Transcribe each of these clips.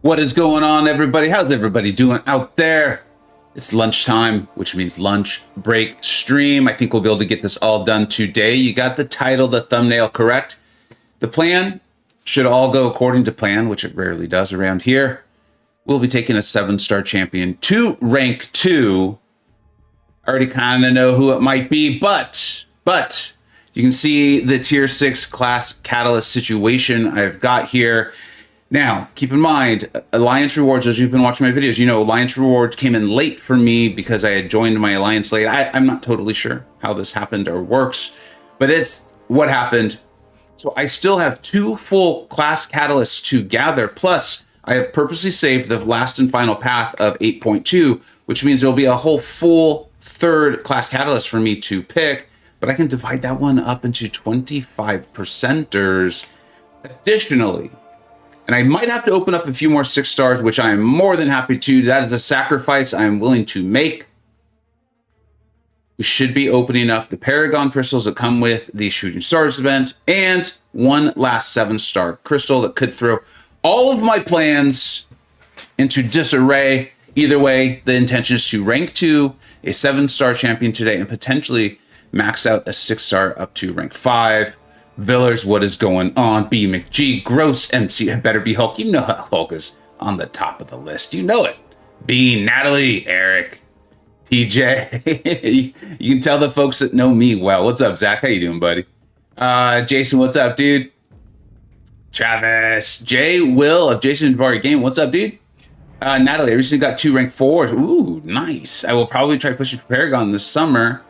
What is going on, everybody? How's everybody doing out there? It's lunchtime, which means lunch break stream. I think we'll be able to get this all done today. You got the title, the thumbnail correct. The plan should all go according to plan, which it rarely does around here. We'll be taking a 7-star champion to rank 2. I already kind of know who it might be, but you can see the tier 6 class catalyst situation I've got here. Now, keep in mind, Alliance rewards, as you've been watching my videos, you know, Alliance rewards came in late for me because I had joined my Alliance late. I'm not totally sure how this happened or works, but it's what happened. So I still have 2 full class catalysts to gather, plus I have purposely saved the last and final path of 8.2, which means there'll be a whole full 3rd class catalyst for me to pick, but I can divide that one up into 25%ers. Additionally, and I might have to open up a few more 6 stars, which I am more than happy to. That is a sacrifice I am willing to make. We should be opening up the Paragon crystals that come with the Shooting Stars event and one last 7-star crystal that could throw all of my plans into disarray. Either way, the intention is to rank 2, a 7-star champion today, and potentially max out a 6-star up to rank 5. Villers, what is going on? B McG, Gross, MC, it better be Hulk. You know how Hulk is on the top of the list. You know it. B, Natalie, Eric, TJ. You can tell the folks that know me well. What's up, Zach? How you doing, buddy? Jason, what's up, dude? Travis, Jay, Will of Jason Jabari Game. What's up, dude? Natalie, I recently got 2 rank 4s. Ooh, nice. I will probably try pushing for Paragon this summer.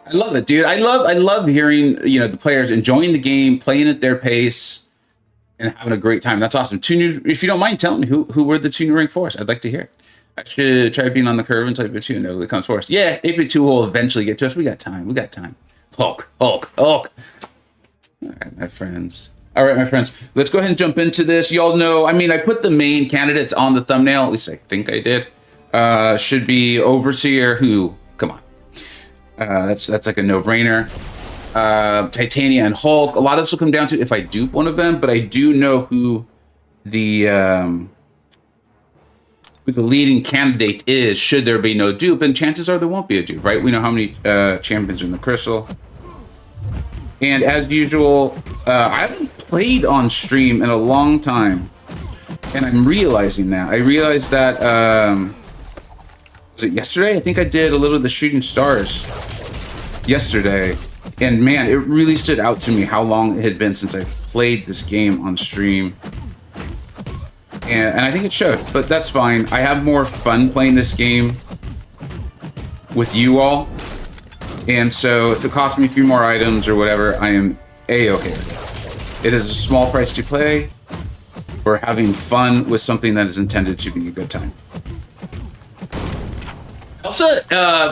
I love it, dude. I love hearing, you know, the players enjoying the game, playing at their pace, and having a great time. That's awesome. 2 new, if you don't mind telling me who were the 2 new rank 4s, I'd like to hear it. I should try being on the curve until 8.2 and it comes for us. Yeah, 8.2 will eventually get to us. We got time. We got time. Hulk. All right, my friends. Let's go ahead and jump into this. Y'all know, I mean, I put the main candidates on the thumbnail. At least I think I did. Should be Overseer, who, come on. That's like a no-brainer. Titania and Hulk. A lot of this will come down to if I dupe one of them, but I do know who the leading candidate is should there be no dupe, and chances are there won't be a dupe, right? We know how many champions are in the crystal. And as usual, I haven't played on stream in a long time, and I'm realizing that. I realized that, was it yesterday? I think I did a little of the Shooting Stars yesterday, and man, it really stood out to me how long it had been since I played this game on stream. And I think it showed, but that's fine. I have more fun playing this game with you all. And so if it costs me a few more items or whatever, I am A-okay. It is a small price to pay for having fun with something that is intended to be a good time. Elsa,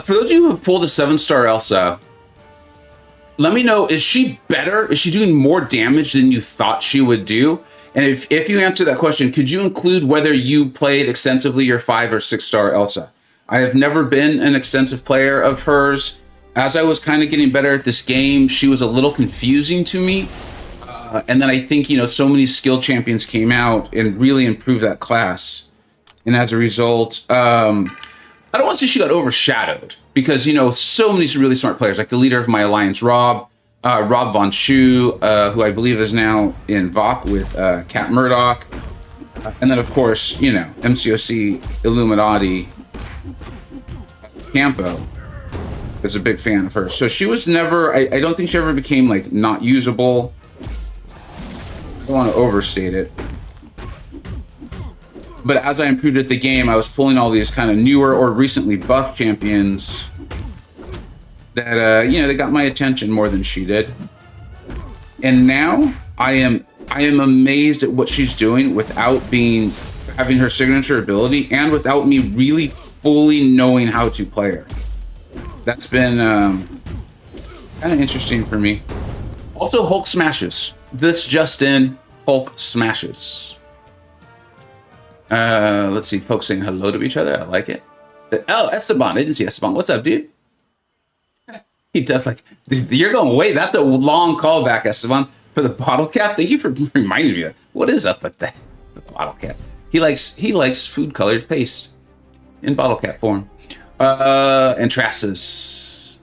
for those of you who have pulled a 7-star Elsa, let me know, is she better? Is she doing more damage than you thought she would do? And if you answer that question, could you include whether you played extensively your 5 or 6-star Elsa? I have never been an extensive player of hers. As I was kind of getting better at this game, she was a little confusing to me. And then I think, you know, so many skill champions came out and really improved that class. And as a result, I don't want to say she got overshadowed because, you know, so many really smart players, like the leader of my alliance, Rob Von Shu, who I believe is now in VOC with Cat Murdoch. And then, of course, you know, MCoC Illuminati Campo is a big fan of her. So she was never, I don't think she ever became, like, not usable. I don't want to overstate it. But as I improved at the game, I was pulling all these kind of newer or recently buffed champions that, you know, they got my attention more than she did. And now I am amazed at what she's doing without having her signature ability and without me really fully knowing how to play her. That's been kind of interesting for me. Also, Hulk smashes. This just in, Hulk smashes. Let's see, folks saying hello to each other. I like it. Oh, Esteban. I didn't see Esteban. What's up, dude? He does like, you're going, wait, that's a long callback, Esteban, for the bottle cap. Thank you for reminding me of what is up with that, the bottle cap. He likes food colored paste in bottle cap form. And Trasus.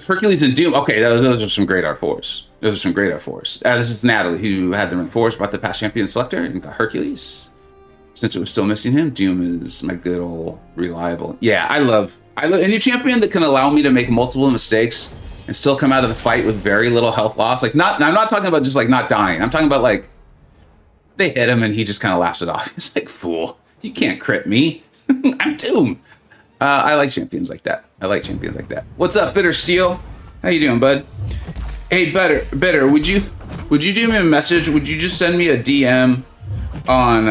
Hercules and Doom. Okay, those are some great R4s. Those are some great R4s. This is Natalie, who had the rank 4s, bought the past champion selector, and got Hercules. Since it was still missing him, Doom is my good old reliable. Yeah, I love any champion that can allow me to make multiple mistakes and still come out of the fight with very little health loss. Like, I'm not talking about just like not dying. I'm talking about like they hit him and he just kind of laughs it off. He's like, fool, you can't crit me. I'm Doom. I like champions like that. What's up, Bitter Steel? How you doing, bud? Hey, Bitter, would you do me a message? Would you just send me a DM on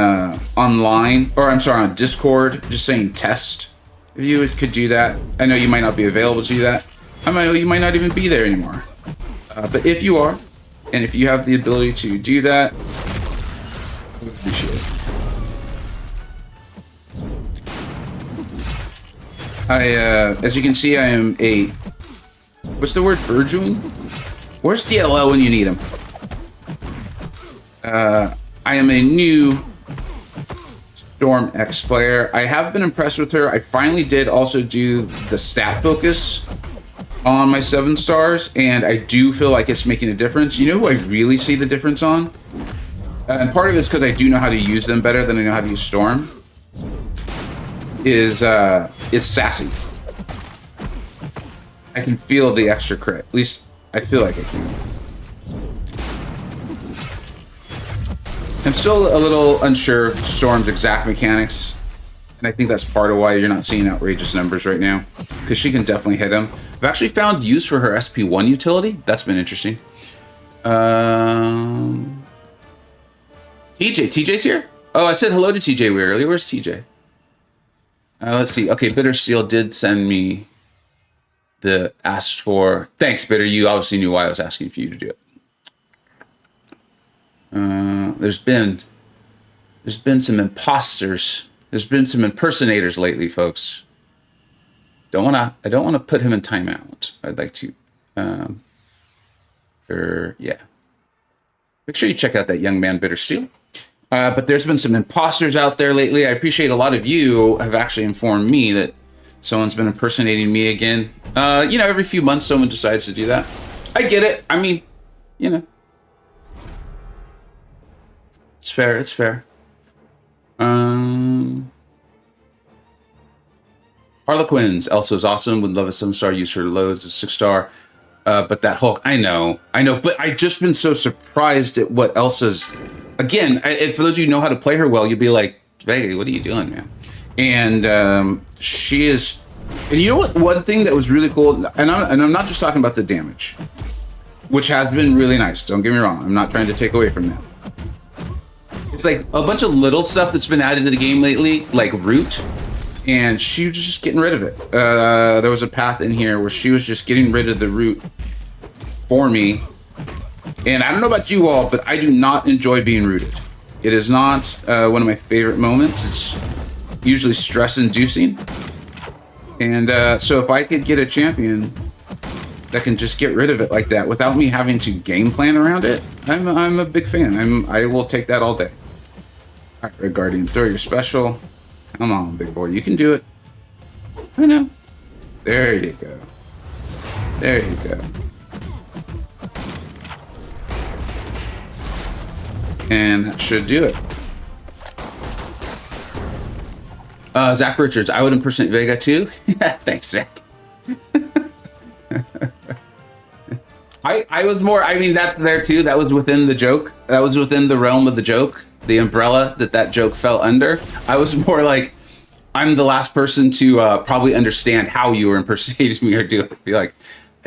online, or I'm sorry, on Discord, just saying test? If you could do that. I know you might not be available to do that. You might not even be there anymore. But if you are, and if you have the ability to do that, I would appreciate it. As you can see, I am a, what's the word, burgeoning? Where's DLL when you need him? I am a new Storm X player. I have been impressed with her. I finally did also do the stat focus on my 7 stars, and I do feel like it's making a difference. You know who I really see the difference on? And part of it's because I do know how to use them better than I know how to use Storm. Is Sassy. I can feel the extra crit. At least I feel like I can. I'm still a little unsure of Storm's exact mechanics, and I think that's part of why you're not seeing outrageous numbers right now, because she can definitely hit him. I've actually found use for her SP1 utility. That's been interesting. TJ's here? Oh, I said hello to TJ earlier. Where's TJ? Let's see. Okay, Bitter Steel did send me the asked for. Thanks, Bitter. You obviously knew why I was asking for you to do it. There's been some imposters. There's been some impersonators lately, folks. I don't wanna put him in timeout. I'd like to. Yeah. Make sure you check out that young man, Bitter Steel. But there's been some imposters out there lately. I appreciate a lot of you have actually informed me that someone's been impersonating me again. Every few months someone decides to do that. I get it. I mean, it's fair. It's fair. Harlequins. Elsa's awesome. Would love a 7-star. Use her loads. A 6-star. But that Hulk, I know. But I've just been so surprised at what Elsa's. Again, for those of you who know how to play her well, you'd be like, Vega, what are you doing, man? And she is. And you know what? One thing that was really cool, and I'm not just talking about the damage, which has been really nice. Don't get me wrong. I'm not trying to take away from that. It's like a bunch of little stuff that's been added to the game lately, like root, and she was just getting rid of it. There was a path in here where she was just getting rid of the root for me. And I don't know about you all, but I do not enjoy being rooted. It is not one of my favorite moments. It's usually stress-inducing. And so if I could get a champion that can just get rid of it like that without me having to game plan around it, I'm a big fan. I will take that all day. All right, Red Guardian, throw your special. Come on, big boy, you can do it. I know. There you go. There you go. And that should do it. Zach Richards, I would impersonate Vega too. Thanks, Zach. I was more, that's there too. That was within the joke. That was within the realm of the joke. The umbrella that joke fell under. I was more like, I'm the last person to probably understand how you were impersonating me or do it. Be like,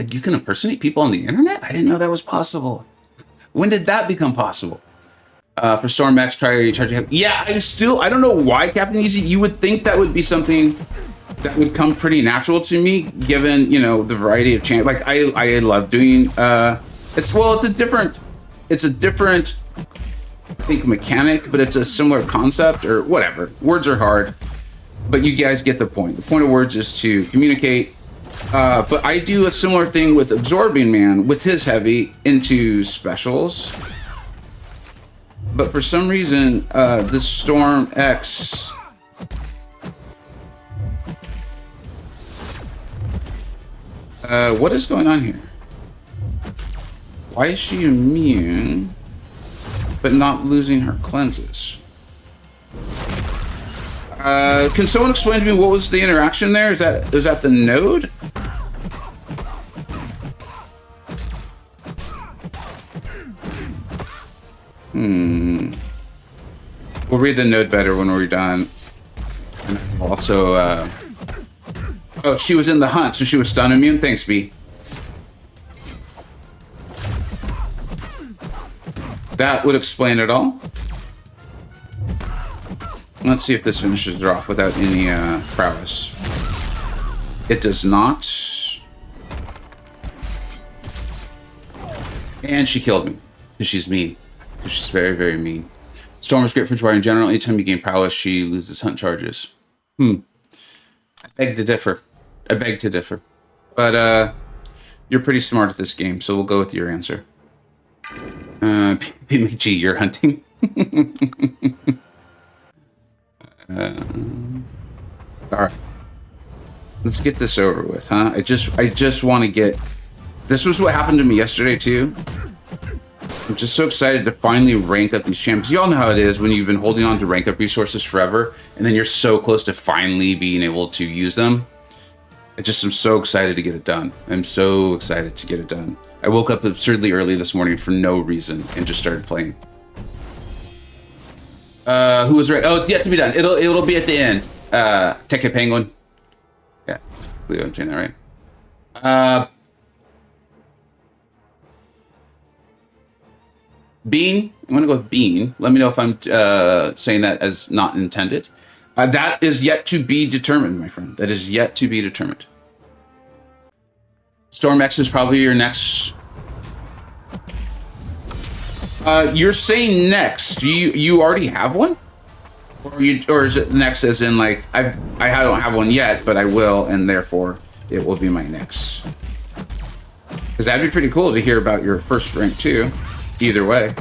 you can impersonate people on the internet? I didn't know that was possible. When did that become possible? For Storm Max, try to have. Yeah, I don't know why, Captain Easy. You would think that would be something that would come pretty natural to me, given the variety of chant. Like I love doing. It's a different. I think mechanic, but it's a similar concept or whatever. Words are hard, but you guys get the point. The point of words is to communicate. But I do a similar thing with Absorbing Man with his heavy into specials. But for some reason, this Storm X... what is going on here? Why is she immune, but not losing her cleanses? Can someone explain to me what was the interaction there? Is that the node? We'll read the node better when we're done. And also, oh, she was in the hunt, so she was stun immune. Thanks, B. That would explain it all. Let's see if this finishes her off without any prowess. It does not. And she killed me. Because she's mean. Because she's very, very mean. Storm is great for Dwyer in general. Anytime you gain prowess, she loses hunt charges. I beg to differ. I beg to differ. But you're pretty smart at this game, so we'll go with your answer. PMG, you're hunting. All right, let's get this over with, huh? I just want to get. This was what happened to me yesterday too. I'm just so excited to finally rank up these champs. You all know how it is when you've been holding on to rank up resources forever, and then you're so close to finally being able to use them. I'm so excited to get it done. I'm so excited to get it done. I woke up absurdly early this morning for no reason and just started playing. Who was right? Oh, it's yet to be done. It'll be at the end. Teke Penguin. Yeah, I believe I'm saying that right. Bean. I'm gonna go with Bean. Let me know if I'm saying that as not intended. That is yet to be determined, my friend. That is yet to be determined. Storm X is probably your next. You're saying next. Do you already have one, or is it next as in like I don't have one yet, but I will, and therefore it will be my next. Because that'd be pretty cool to hear about your first rank too. Either way.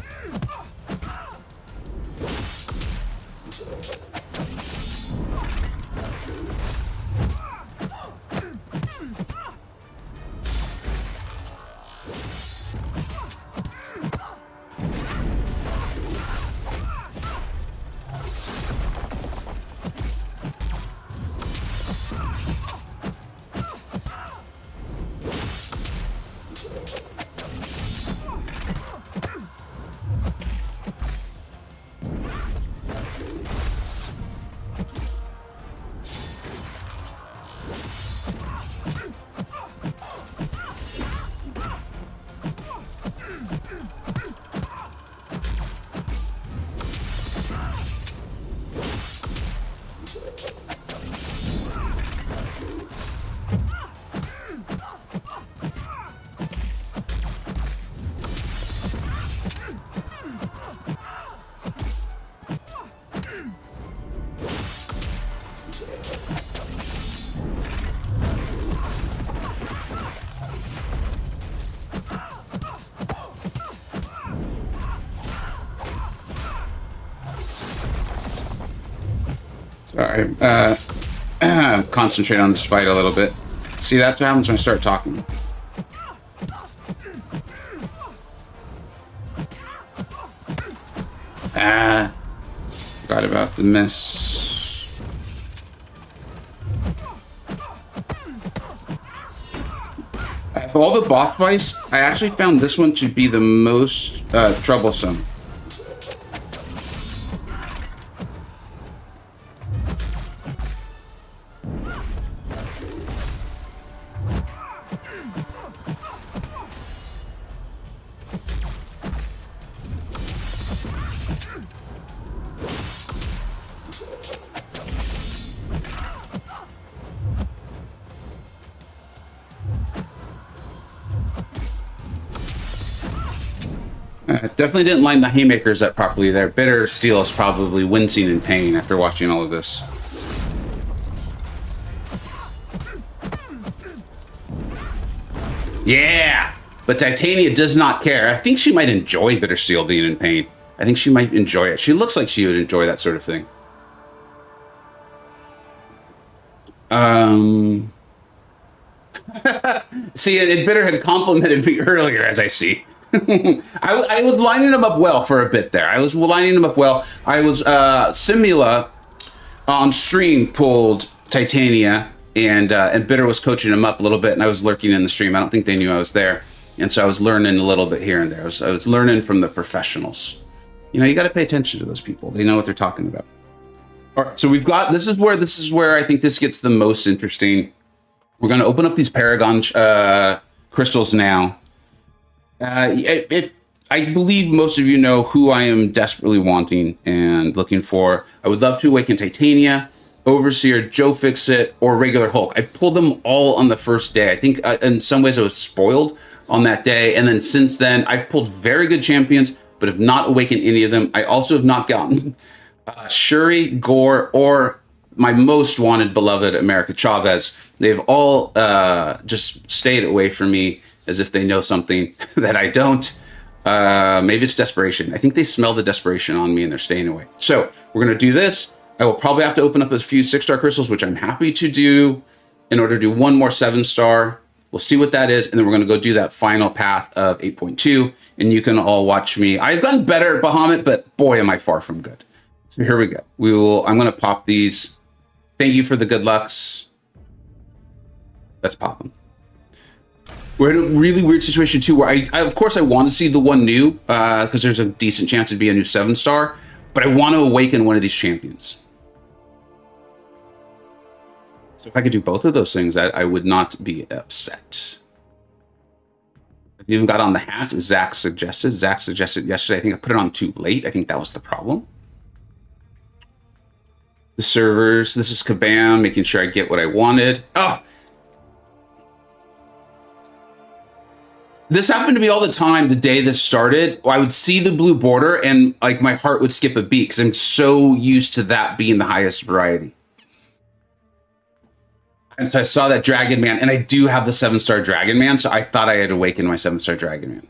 Sorry, concentrate on this fight a little bit. See, that's what happens when I start talking. Forgot about the miss. Of all the boss fights, I actually found this one to be the most troublesome. Definitely didn't line the haymakers up properly there. Bitter Steel is probably wincing in pain after watching all of this. Yeah! But Titania does not care. I think she might enjoy Bitter Steel being in pain. I think she might enjoy it. She looks like she would enjoy that sort of thing. See, and Bitter had complimented me earlier, as I see. I was lining them up well for a bit there. I was lining them up well. I was Simula on stream pulled Titania, and Bitter was coaching him up a little bit, and I was lurking in the stream. I don't think they knew I was there, and so I was learning a little bit here and there. I was learning from the professionals. You know, you got to pay attention to those people. They know what they're talking about. All right, so we've got this is where I think this gets the most interesting. We're going to open up these Paragon crystals now. I believe most of you know who I am desperately wanting and looking for. I would love to awaken Titania, Overseer, Joe Fixit, or regular Hulk. I pulled them all on the first day. I think in some ways I was spoiled on that day. And then since then, I've pulled very good champions, but have not awakened any of them. I also have not gotten Shuri, Gore, or my most wanted beloved America Chavez. They've all just stayed away from me as if they know something that I don't. Maybe it's desperation. I think they smell the desperation on me and they're staying away. So we're going to do this. I will probably have to open up a few 6-star crystals, which I'm happy to do in order to do one more 7-star. We'll see what that is. And then we're going to go do that final path of 8.2. And you can all watch me. I've done better at Bahamut, but boy, am I far from good. So here we go. I'm going to pop these. Thank you for the good lucks. Let's pop them. We're in a really weird situation too, where I of course I want to see the one new, because there's a decent chance it'd be a new 7-star, but I want to awaken one of these champions. So if I could do both of those things, I would not be upset. I've even got on the hat Zach suggested. Zach suggested yesterday. I think I put it on too late. I think that was the problem. The servers. This is Kabam, making sure I get what I wanted. Oh! This happened to me all the time the day this started. I would see the blue border and like my heart would skip a beat because I'm so used to that being the highest variety. And so I saw that Dragon Man, and I do have the 7-star Dragon Man, so I thought I had awakened my 7-star Dragon Man,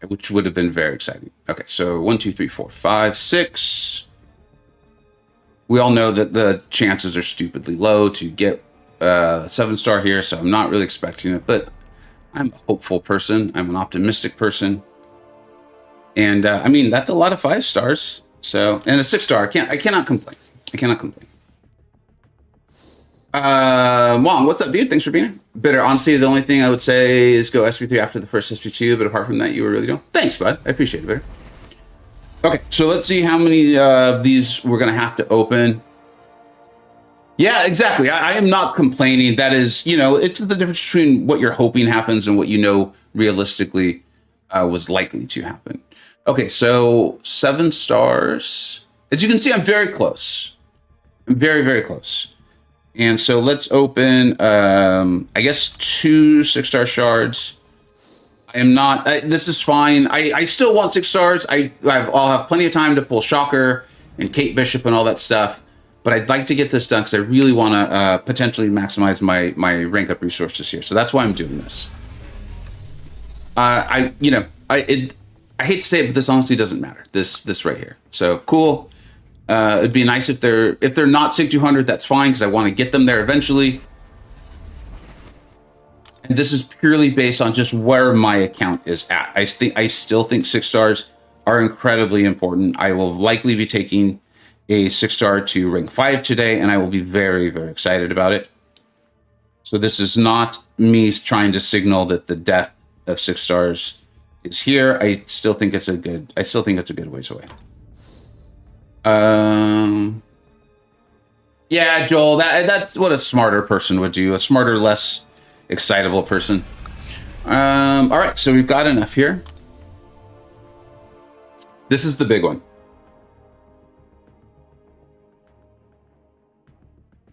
which would have been very exciting. Okay, so 1, 2, 3, 4, 5, 6. We all know that the chances are stupidly low to get 7-star here, so I'm not really expecting it, but I'm a hopeful person. I'm an optimistic person. And I mean, that's a lot of 5 stars. So, and a 6-star, I cannot complain. I cannot complain. Wong, what's up, dude? Thanks for being here. Bitter, honestly, the only thing I would say is go SP3 after the first SP2, but apart from that, you were really doing. Thanks, bud. I appreciate it, Bitter. Okay, so let's see how many of these we're going to have to open. Yeah, exactly. I am not complaining. That is, you know, it's the difference between what you're hoping happens and what you know realistically was likely to happen. Okay, so 7 stars. As you can see, I'm very close. I'm very, very close. And so let's open, I guess, 2 6-star shards. I am not, this is fine. I still want 6 stars. I'll have plenty of time to pull Shocker and Kate Bishop and all that stuff. But I'd like to get this done because I really want to potentially maximize my rank up resources here. So that's why I'm doing this. I hate to say it, but this honestly doesn't matter. This right here. So cool. It'd be nice if they're not Sig 200. That's fine because I want to get them there eventually. And this is purely based on just where my account is at. I still think 6 stars are incredibly important. I will likely be taking a 6-star to rank 5 today, and I will be very, very excited about it. So this is not me trying to signal that the death of 6 stars is here. I still think it's a good ways away. Yeah, Joel, that's what a smarter person would do. A smarter, less excitable person. All right, so we've got enough here. This is the big one.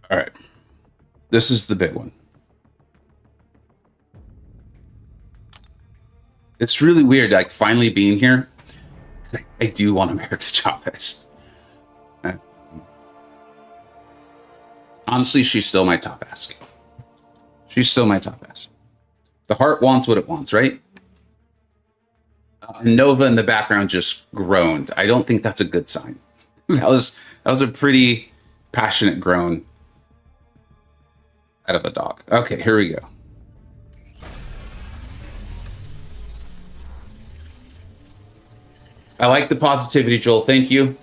All right, this is the big one. It's really weird, like finally being here. I do want America Chavez. Honestly, she's still my top ask. She's still my top ask. The heart wants what it wants, right? Nova in the background just groaned. I don't think that's a good sign. That was a pretty passionate groan out of a dog. Okay, here we go. I like the positivity, Joel. Thank you.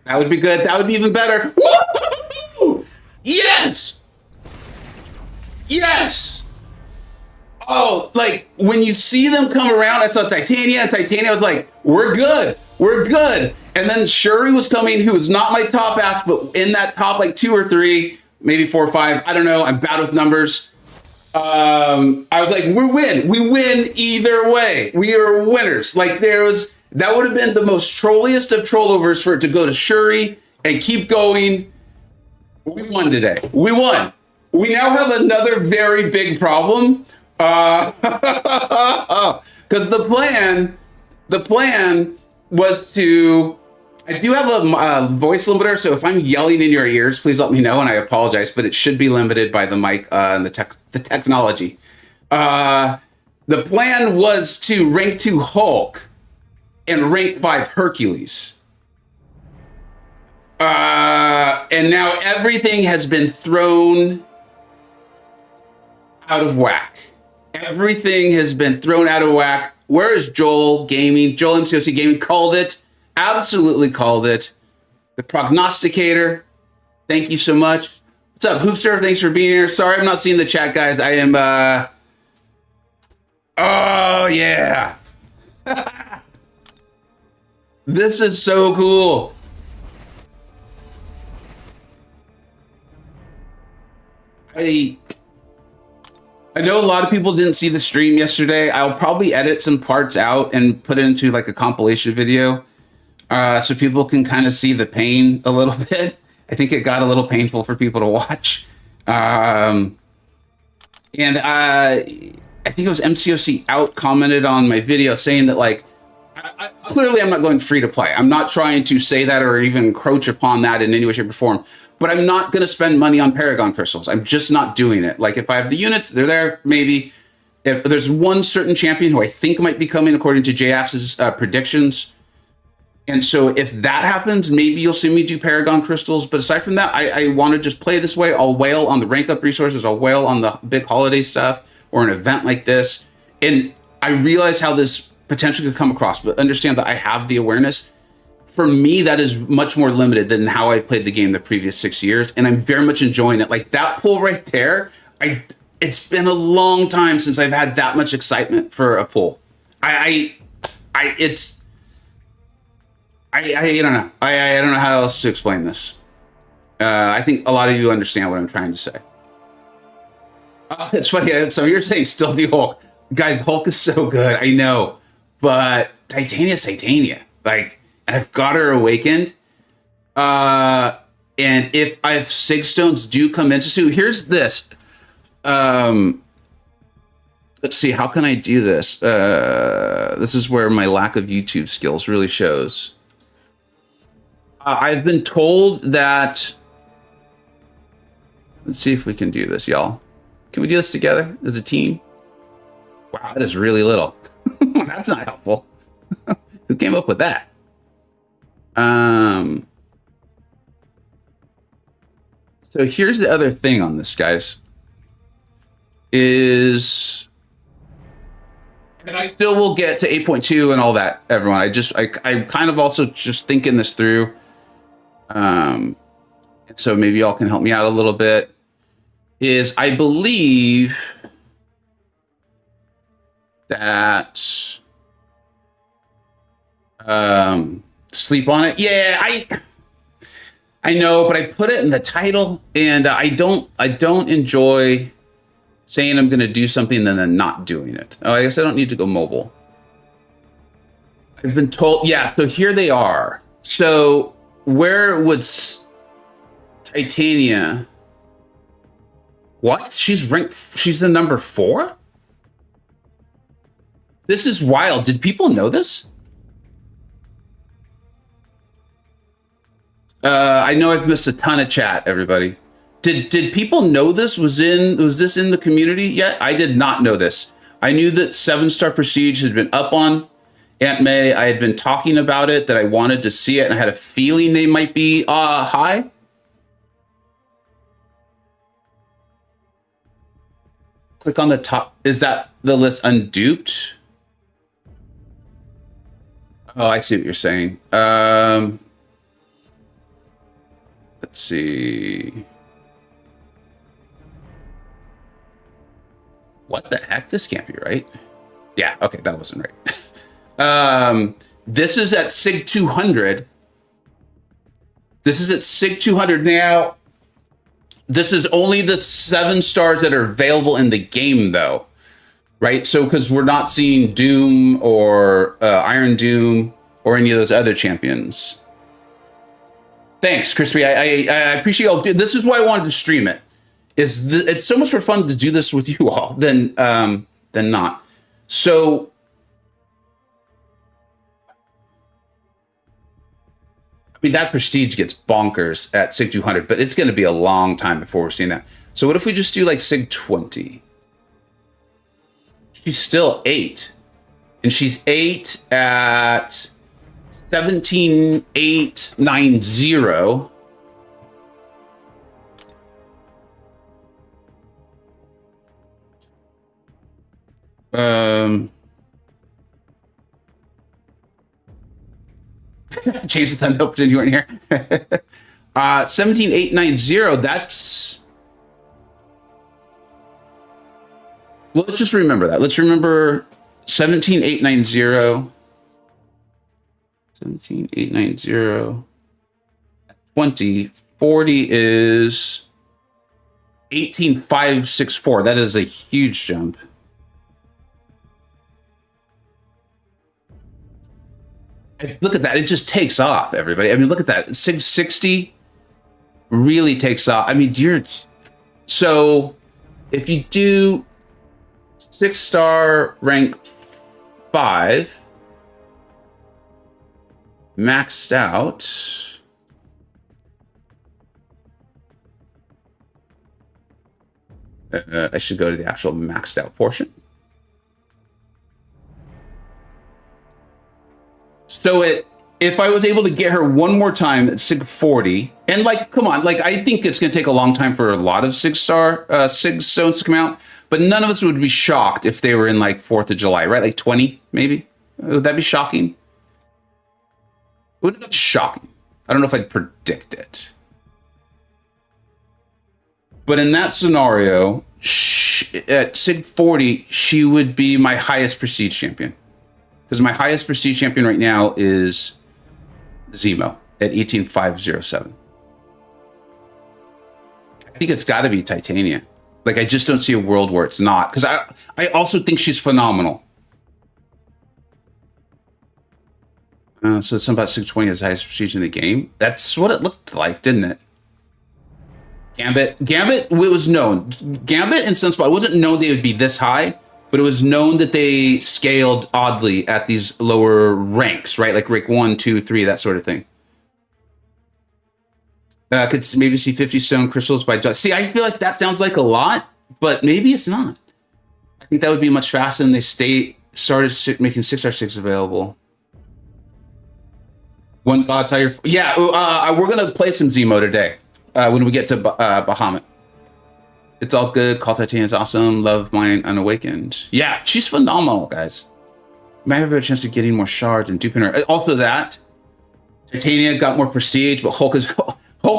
That would be good. That would be even better. Woo! Yes! Yes! Oh, like when you see them come around, I saw Titania, and Titania was like, we're good. We're good. And then Shuri was coming, who was not my top ask, but in that top like 2 or 3, maybe 4 or 5. I don't know. I'm bad with numbers. I was like, we win. We win either way. We are winners. Like that would have been the most trolliest of trollovers for it to go to Shuri and keep going. We won today. We won. We now have another very big problem. Because the plan was to, I do have a voice limiter, so if I'm yelling in your ears, please let me know, and I apologize, but it should be limited by the mic and the technology. The plan was to rank 2 Hulk and rank 5 Hercules. And now everything has been thrown out of whack. Everything has been thrown out of whack. Where is Joel Gaming? Joel MCoC Gaming called it. Absolutely called it. The prognosticator. Thank you so much. What's up, Hoopster? Thanks for being here. Sorry I'm not seeing the chat, guys. I am, oh, yeah. This is so cool. I know a lot of people didn't see the stream yesterday. I'll probably edit some parts out and put it into like a compilation video so people can kind of see the pain a little bit. I think it got a little painful for people to watch. And I think it was MCoC out commented on my video saying that like, clearly I'm not going free to play. I'm not trying to say that or even encroach upon that in any way, shape, or form. But I'm not going to spend money on Paragon crystals. I'm just not doing it. Like if I have the units, they're there, maybe. If there's one certain champion who I think might be coming according to JAX's predictions. And so if that happens, maybe you'll see me do Paragon crystals. But aside from that, I want to just play this way. I'll whale on the rank up resources. I'll whale on the big holiday stuff or an event like this. And I realize how this potentially could come across, but understand that I have the awareness. For me, that is much more limited than how I played the game the previous 6 years, and I'm very much enjoying it. Like that pull right there, it's been a long time since I've had that much excitement for a pull. I don't know. I don't know how else to explain this. I think a lot of you understand what I'm trying to say. It's funny. So you're saying still do Hulk, guys? Hulk is so good. I know, but Titania's Titania, like. And I've got her awakened. And if Sig Stones do come into suit, here's this. Let's see, how can I do this? This is where my lack of YouTube skills really shows. I've been told that. Let's see if we can do this, y'all. Can we do this together as a team? Wow, that is really little. That's not helpful. Who came up with that? So here's the other thing on this, guys, is, and I still will get to 8.2 and all that, everyone. I'm kind of also just thinking this through. And so maybe y'all can help me out a little bit, is I believe that, sleep on it. Yeah, I know, but I put it in the title, and I don't enjoy saying I'm going to do something and then not doing it. Oh, I guess I don't need to go mobile. I've been told, yeah, so here they are. So where would Titania, what? She's the number 4? This is wild. Did people know this? I know I've missed a ton of chat, everybody. Did people know this was this in the community yet? I did not know this. I knew that 7-star Prestige had been up on Aunt May. I had been talking about it, that I wanted to see it, and I had a feeling they might be high. Click on the top. Is that the list unduped? Oh, I see what you're saying. Let's see. What the heck? This can't be right. Yeah, okay, that wasn't right. This is at SIG 200. This is at SIG 200 now. This is only the 7 stars that are available in the game, though, right? So, because we're not seeing Doom or Iron Doom or any of those other champions. Thanks, Crispy. I appreciate all. This is why I wanted to stream it. It's so much more fun to do this with you all than not. So, I mean, that Prestige gets bonkers at SIG 200, but it's going to be a long time before we're seeing that. So what if we just do like SIG 20? She's still 8. And she's 8 at 17,890. Change the thumb. Nope, didn't you weren't here. 17,890. That's. Well, let's just remember that. Let's remember 17,890. 17,890. 20. 40 is 18,564. That is a huge jump. Look at that. It just takes off, everybody. I mean, look at that. 660 really takes off. I mean, so if you do 6-star rank 5, maxed out. I should go to the actual maxed out portion. So if I was able to get her one more time at SIG 40, and like, come on, like I think it's going to take a long time for a lot of 6-star SIG zones to come out, but none of us would be shocked if they were in like 4th of July, right? Like 20, maybe? Would that be shocking? Would it be shocking? I don't know if I'd predict it. But in that scenario, at SIG 40, she would be my highest prestige champion. Because my highest prestige champion right now is Zemo at 18,507. I think it's got to be Titania. Like, I just don't see a world where it's not. Because I also think she's phenomenal. So it's about 620 as the highest prestige in the game. That's what it looked like, didn't it? Gambit, it was known. Gambit and Sunspot, it wasn't known they would be this high. But it was known that they scaled oddly at these lower ranks, right? Like rank 1, 2, 3, that sort of thing. Could maybe see 50 stone crystals by just. See, I feel like that sounds like a lot, but maybe it's not. I think that would be much faster than they started making 6-star 6 available. One God's higher. Yeah, we're going to play some Zemo today when we get to Bahamet. It's all good. Call Titania is awesome. Love mine unawakened. Yeah, she's phenomenal, guys. You might have a better chance of getting more shards and duping her. Also that, Titania got more prestige, but Hulk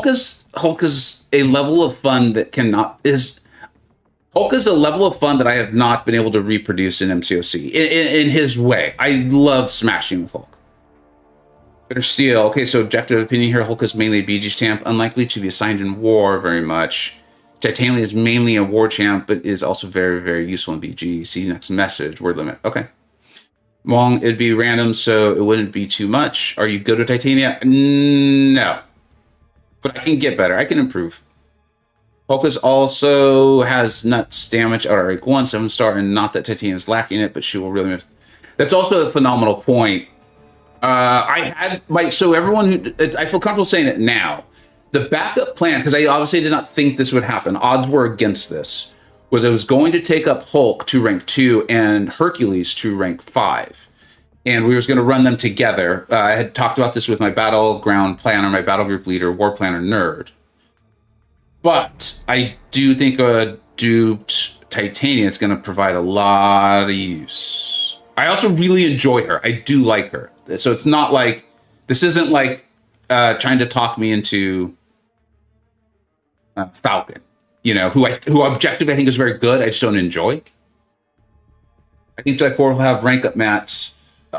is a level of fun that Hulk is a level of fun that I have not been able to reproduce in MCoC in his way. I love smashing with Hulk. Better Steel. Okay, so objective opinion here. Hulk is mainly a BG stamp, unlikely to be assigned in war very much. Titania is mainly a war champ, but is also very, very useful in BG. See next message. Word limit. Okay. Wong, it'd be random, so it wouldn't be too much. Are you good with Titania? No. But I can get better. I can improve. Focus also has nuts damage at rank 1, 7-star, and not that Titania is lacking it, but she will really miss. That's also a phenomenal point. I had so everyone who I feel comfortable saying it now. The backup plan, because I obviously did not think this would happen. Odds were against this. Was I was going to take up Hulk to rank 2 and Hercules to rank 5, and we was going to run them together. I had talked about this with my battleground planner, my battle group leader, war planner nerd. But I do think a duped Titania is going to provide a lot of use. I also really enjoy her. I do like her. So it's not like, this isn't like trying to talk me into Falcon, you know, who objectively I think is very good. I just don't enjoy. I think July 4 will have rank up mats.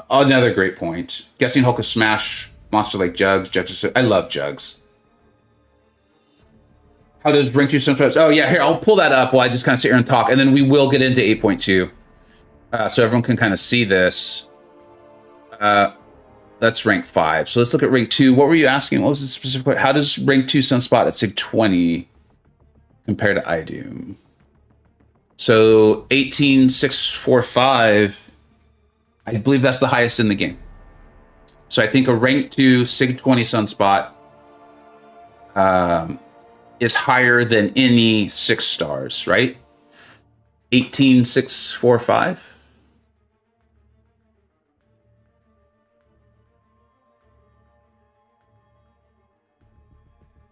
Another great point. Guessing Hulk will smash monster like Jugs. I love Jugs. How does rank 2 sometimes? Oh yeah, here, I'll pull that up while I just kind of sit here and talk, and then we will get into 8.2. So everyone can kind of see this. That's rank 5. So let's look at rank 2. What were you asking? What was the specific? How does rank 2 sunspot at Sig 20 compare to IDOOM? So 18,645. I believe that's the highest in the game. So I think a rank 2 Sig 20 sunspot is higher than any 6 stars, right? 18,645.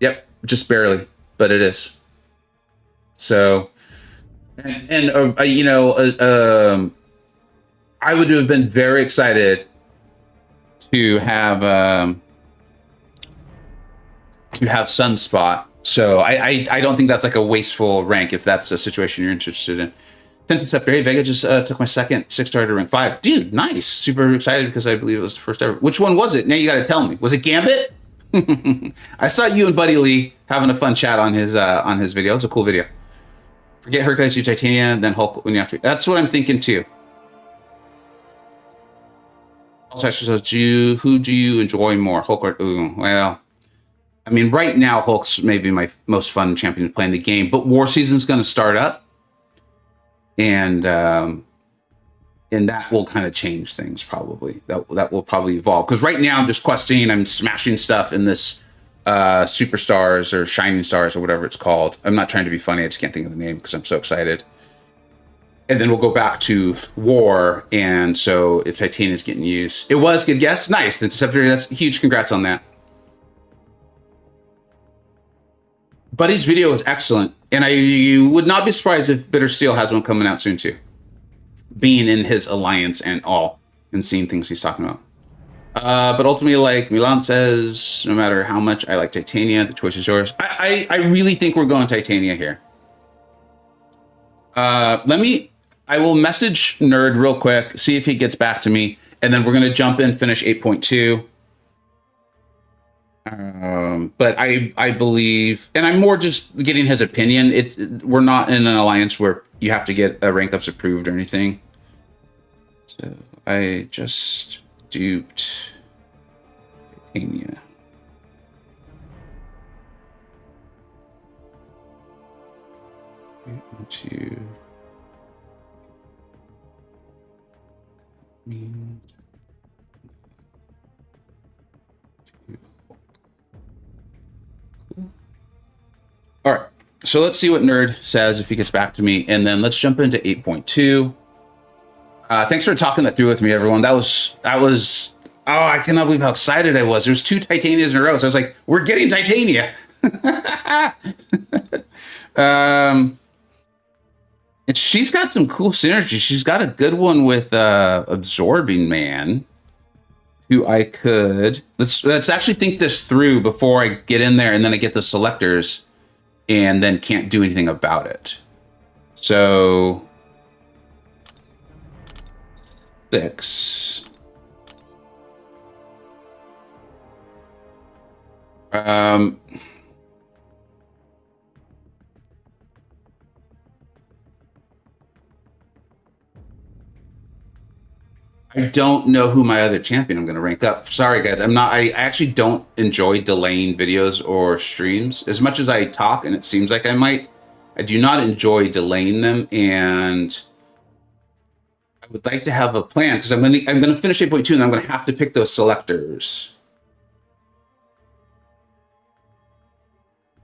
Yep, just barely, but it is. So, and you know, I would have been very excited to have Sunspot. So I don't think that's like a wasteful rank if that's a situation you're interested in. Tenth Scepter, hey, Vega just took my second 6-star to rank 5. Dude, nice. Super excited because I believe it was the first ever. Which one was it? Now you got to tell me. Was it Gambit? I saw you and Buddy Lee having a fun chat on his video. It's a cool video. Forget Hercules, you Titania, then Hulk when you have to. That's what I'm thinking too. Also, who do you enjoy more, Hulk or Ooh? Well, I mean, right now Hulk's maybe my most fun champion to play in the game, but War Season's going to start up, and that will kind of change things probably. That will probably evolve, because right now I'm just questing, I'm smashing stuff in this Superstars or Shining Stars or whatever it's called. I'm not trying to be funny, I just can't think of the name because I'm so excited. And then we'll go back to War, and so if Titania's getting used, it was good guess, nice. That's huge, congrats on that. Buddy's video is excellent, and you would not be surprised if Bitter Steel has one coming out soon too, being in his alliance and all, and seeing things he's talking about. But ultimately, like Milan says, no matter how much I like Titania, the choice is yours. I really think we're going Titania here. I will message Nerd real quick, see if he gets back to me, and then we're going to jump in, finish 8.2. But I believe, and I'm more just getting his opinion. We're not in an alliance where you have to get rank ups approved or anything. So I just duped Titania. Into means. All right, so let's see what Nerd says if he gets back to me, and then let's jump into 8.2. Thanks for talking that through with me, everyone. That was, oh, I cannot believe how excited I was. There's 2 Titanias in a row, so I was like, we're getting Titania. And she's got some cool synergy. She's got a good one with Absorbing Man, who I could, let's actually think this through before I get in there, and then I get the selectors and then can't do anything about it. So 6. I don't know who my other champion I'm going to rank up. Sorry, guys. I actually don't enjoy delaying videos or streams. As much as I talk, and it seems like I might, I do not enjoy delaying them. And I would like to have a plan because I'm gonna finish 8.2 and I'm gonna have to pick those selectors.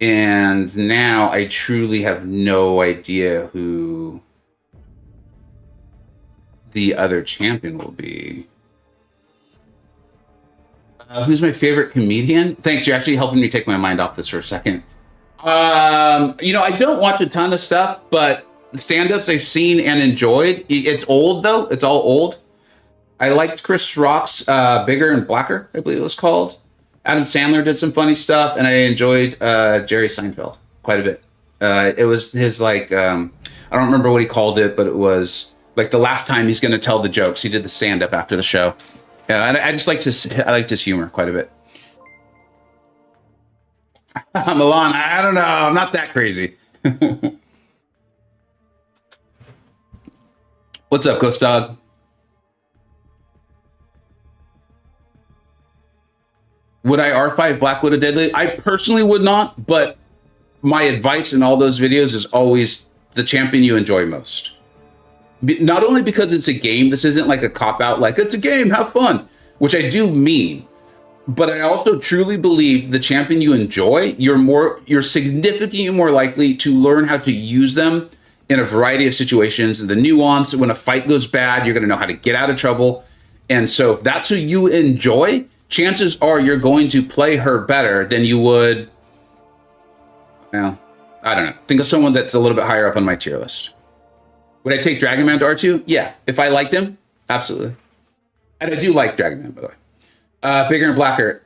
And now I truly have no idea who the other champion will be. Who's my favorite comedian? Thanks, you're actually helping me take my mind off this for a second. You know, I don't watch a ton of stuff, but the stand-ups I've seen and enjoyed. It's old though; it's all old. I liked Chris Rock's "Bigger and Blacker," I believe it was called. Adam Sandler did some funny stuff, and I enjoyed Jerry Seinfeld quite a bit. It was his like I don't remember what he called it, but it was like the last time he's going to tell the jokes. He did the stand-up after the show. Yeah, I just liked his humor quite a bit. Milan, I don't know. I'm not that crazy. What's up, Ghost Dog? Would I R5 Blackwood a Deadly? I personally would not, but my advice in all those videos is always the champion you enjoy most. Not only because it's a game, this isn't like a cop-out, like, it's a game, have fun, which I do mean, but I also truly believe the champion you enjoy, you're significantly more likely to learn how to use them in a variety of situations. The nuance, when a fight goes bad, you're going to know how to get out of trouble. And so if that's who you enjoy, chances are you're going to play her better than you would, well, I don't know. Think of someone that's a little bit higher up on my tier list. Would I take Dragon Man to R2? Yeah. If I liked him, absolutely. And I do like Dragon Man, by the way. Bigger and Blacker.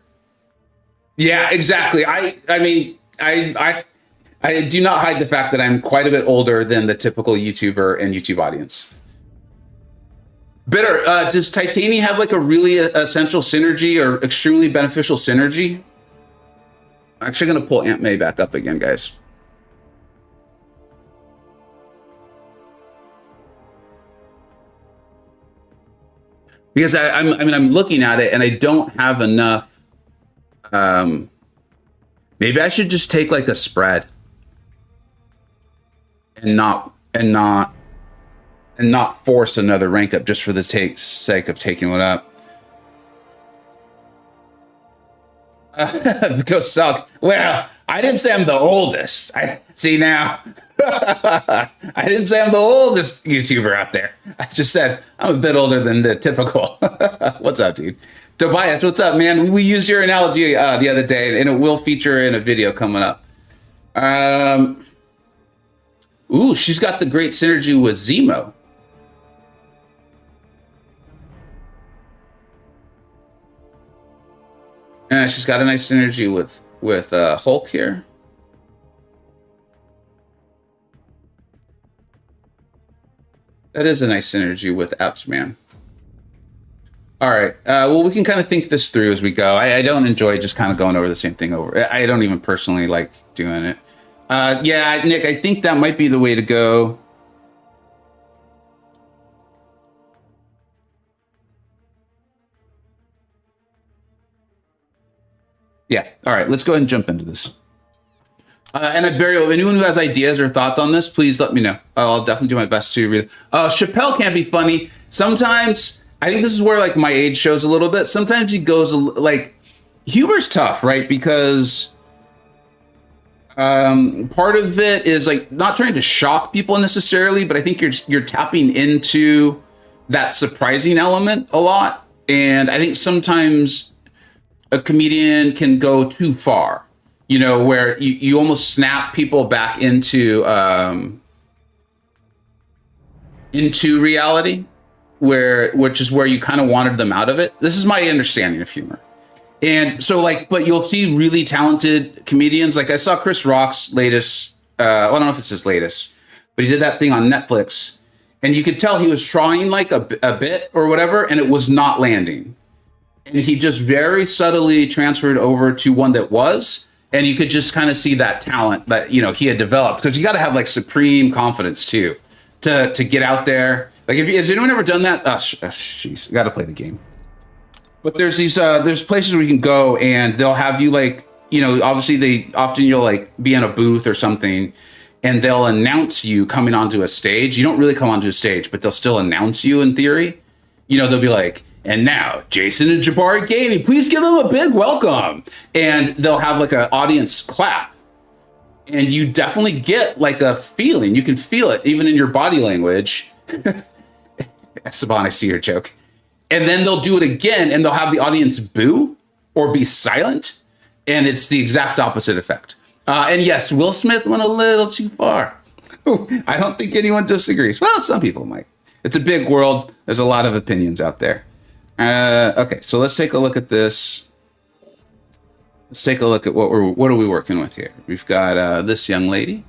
Yeah, exactly. I mean, I do not hide the fact that I'm quite a bit older than the typical YouTuber and YouTube audience. Bitter, does Titania have like a really essential synergy or extremely beneficial synergy? I'm actually going to pull Aunt May back up again, guys. Because I mean, I'm looking at it and I don't have enough. Maybe I should just take like a spread and not force another rank up just for the sake of taking one up. Ghost Dog. Well, I didn't say I'm the oldest. See now. I didn't say I'm the oldest YouTuber out there. I just said I'm a bit older than the typical. What's up, dude? Tobias, what's up, man? We used your analogy the other day, and it will feature in a video coming up. Ooh, she's got the great synergy with Zemo. She's got a nice synergy with Hulk here. That is a nice synergy with Apps Man. All right. Well, we can kind of think this through as we go. I don't enjoy just kind of going over the same thing over. I don't even personally like doing it. Yeah, Nick, I think that might be the way to go. Yeah. All right. Let's go ahead and jump into this. And anyone who has ideas or thoughts on this, please let me know. I'll definitely do my best to read. Chappelle can be funny. Sometimes, I think this is where like my age shows a little bit. Sometimes he goes like, humor's tough, right? Because part of it is like not trying to shock people necessarily, but I think you're tapping into that surprising element a lot. And I think sometimes a comedian can go too far. You know, where you almost snap people back into reality, which is where you kind of wanted them out of it. This is my understanding of humor. And so like, but you'll see really talented comedians. Like I saw Chris Rock's latest, I don't know if it's his latest, but he did that thing on Netflix and you could tell he was trying like a bit or whatever, and it was not landing. And he just very subtly transferred over to one that was. And you could just kind of see that talent that, you know, he had developed, because you got to have like supreme confidence too, to get out there. Like, has anyone ever done that? Oh, jeez, got to play the game. But there's there's places where you can go and they'll have you like, you know, obviously you'll like be in a booth or something and they'll announce you coming onto a stage. You don't really come onto a stage, but they'll still announce you in theory. You know, they'll be like, and now Jason and Jabari Gaming, please give them a big welcome. And they'll have like an audience clap. And you definitely get like a feeling. You can feel it even in your body language. Saban, I see your joke. And then they'll do it again and they'll have the audience boo or be silent. And it's the exact opposite effect. And yes, Will Smith went a little too far. I don't think anyone disagrees. Well, some people might. It's a big world. There's a lot of opinions out there. Okay, so let's take a look at this. Let's take a look at what are we working with here. We've got this young lady.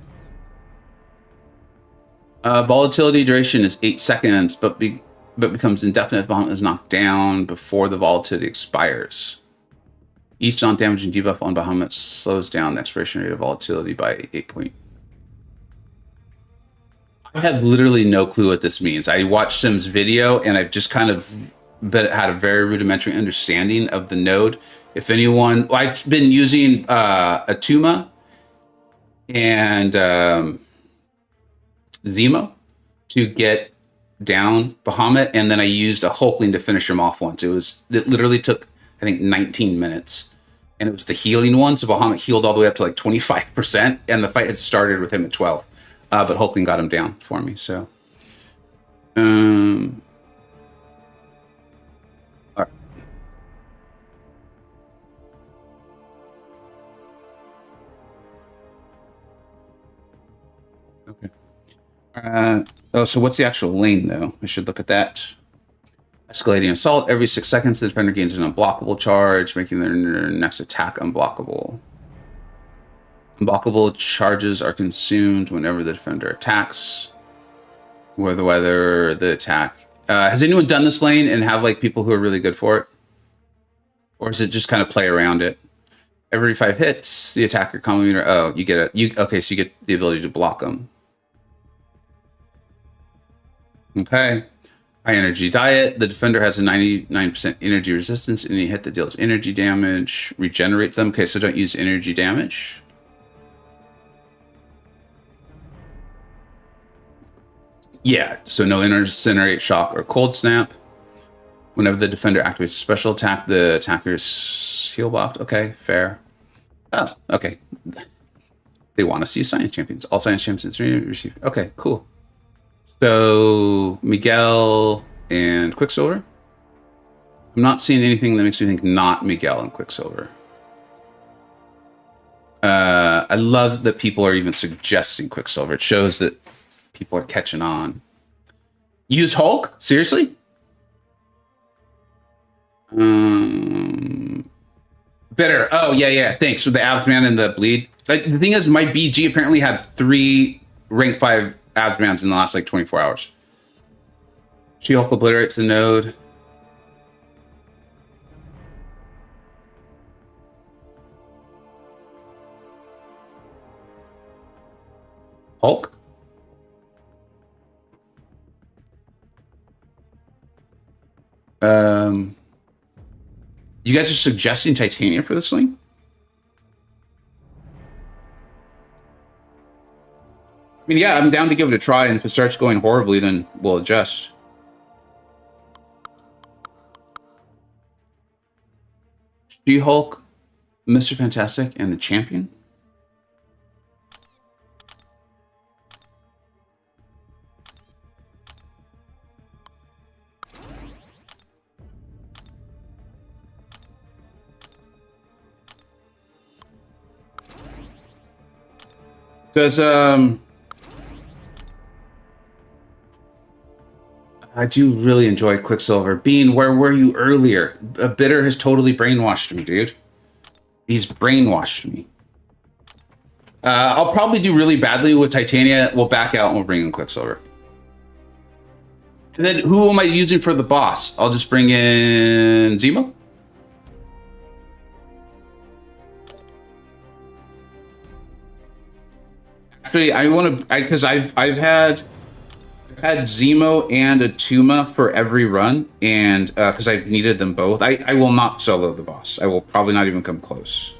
Volatility duration is 8 seconds, but becomes indefinite if Bahamut is knocked down before the volatility expires. Each non-damaging debuff on Bahamut slows down the expiration rate of volatility by 8 points. I have literally no clue what this means. I watched Sim's video and I've just kind of had a very rudimentary understanding of the node. If anyone, I've been using Atuma and Zemo to get down Bahamut, and then I used a Hulkling to finish him off once. It literally took, I think, 19 minutes, and it was the healing one. So Bahamut healed all the way up to like 25%, and the fight had started with him at 12. But Hulkling got him down for me. So, all right. Okay. Oh, so what's the actual lane, though? I should look at that. Escalating assault. Every 6 seconds, the defender gains an unblockable charge, making their next attack unblockable. Unblockable charges are consumed whenever the defender attacks. Whether the attack... has anyone done this lane and have like people who are really good for it? Or is it just kind of play around it? Every 5 hits, the attacker combo meter... Oh, you get okay, so you get the ability to block them. Okay. High energy diet. The defender has a 99% energy resistance. Any hit that deals energy damage regenerates them. Okay, so don't use energy damage. Yeah, so no incinerate, shock, or cold snap. Whenever the defender activates a special attack, the attacker's heal blocked. Okay, fair. Oh, okay. They want to see science champions. All science champions receive. Okay, cool. So Miguel and Quicksilver. I'm not seeing anything that makes me think not Miguel and Quicksilver. I love that people are even suggesting Quicksilver. It shows that people are catching on. Use Hulk? Seriously? Better. Oh, yeah. Thanks for the abs man and the bleed. Like, the thing is, my BG apparently had 3 rank 5 abs mans in the last like 24 hours. She-Hulk obliterates the node. Hulk? You guys are suggesting Titania for this lane? I mean, yeah, I'm down to give it a try, and if it starts going horribly, then we'll adjust. She-Hulk, Mr. Fantastic, and the Champion? Does, I do really enjoy Quicksilver. Bean, where were you earlier? Bitter has totally brainwashed me, dude. He's brainwashed me. I'll probably do really badly with Titania. We'll back out and we'll bring in Quicksilver. And then who am I using for the boss? I'll just bring in Zemo. Actually, I want to, because I've had Zemo and Atuma for every run, and because I've needed them both, I will not solo the boss. I will probably not even come close.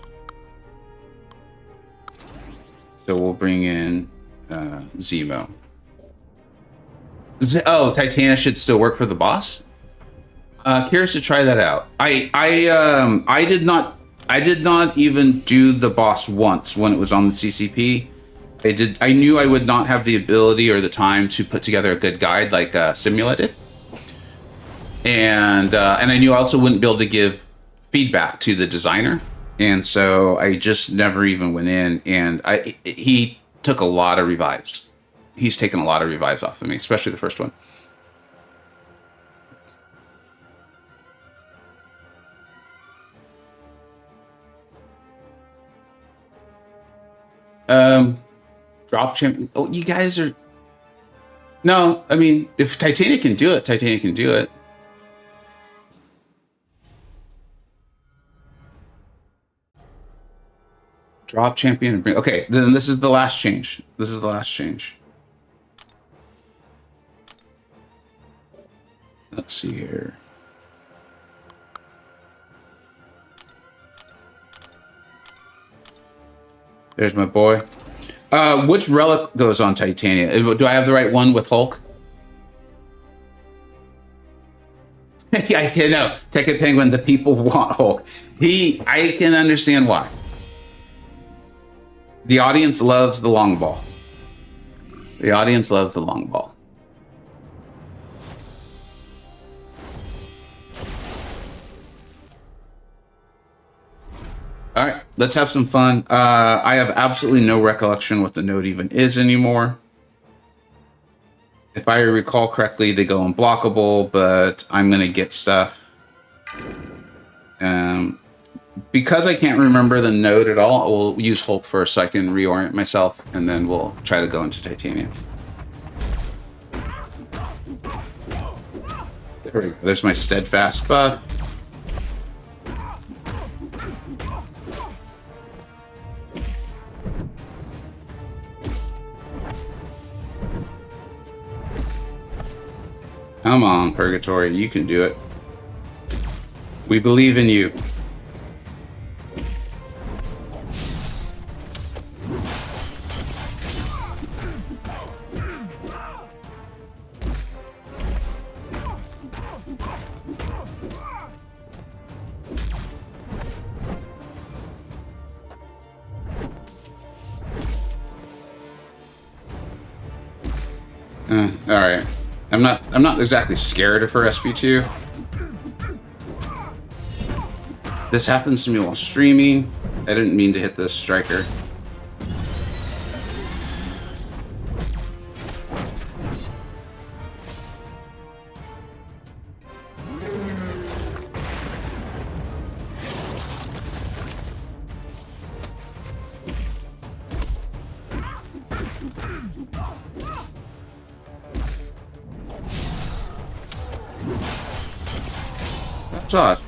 So we'll bring in Zemo. Oh, Titania should still work for the boss. Curious to try that out. I did not even do the boss once when it was on the CCP. I knew I would not have the ability or the time to put together a good guide like Simula did, and I knew I also wouldn't be able to give feedback to the designer, and so I just never even went in. And he took a lot of revives. He's taken a lot of revives off of me, especially the first one. Drop champion. Oh, you guys are. No, I mean, if Titania can do it, Titania can do it. Drop champion and bring. Okay, then this is the last change. This is the last change. Let's see here. There's my boy. Which relic goes on Titania? Do I have the right one with Hulk? Yeah, I can know. Take a Penguin, the people want Hulk. I can understand why. The audience loves the long ball. The audience loves the long ball. All right, let's have some fun. I have absolutely no recollection what the node even is anymore. If I recall correctly, they go unblockable, but I'm going to get stuff. Because I can't remember the node at all, I will use Hulk first so I can reorient myself, and then we'll try to go into Titania. There we go. There's my steadfast buff. Come on, Purgatory, you can do it. We believe in you. All right. I'm not exactly scared of her SP2. This happens to me while streaming. I didn't mean to hit the striker. That's odd.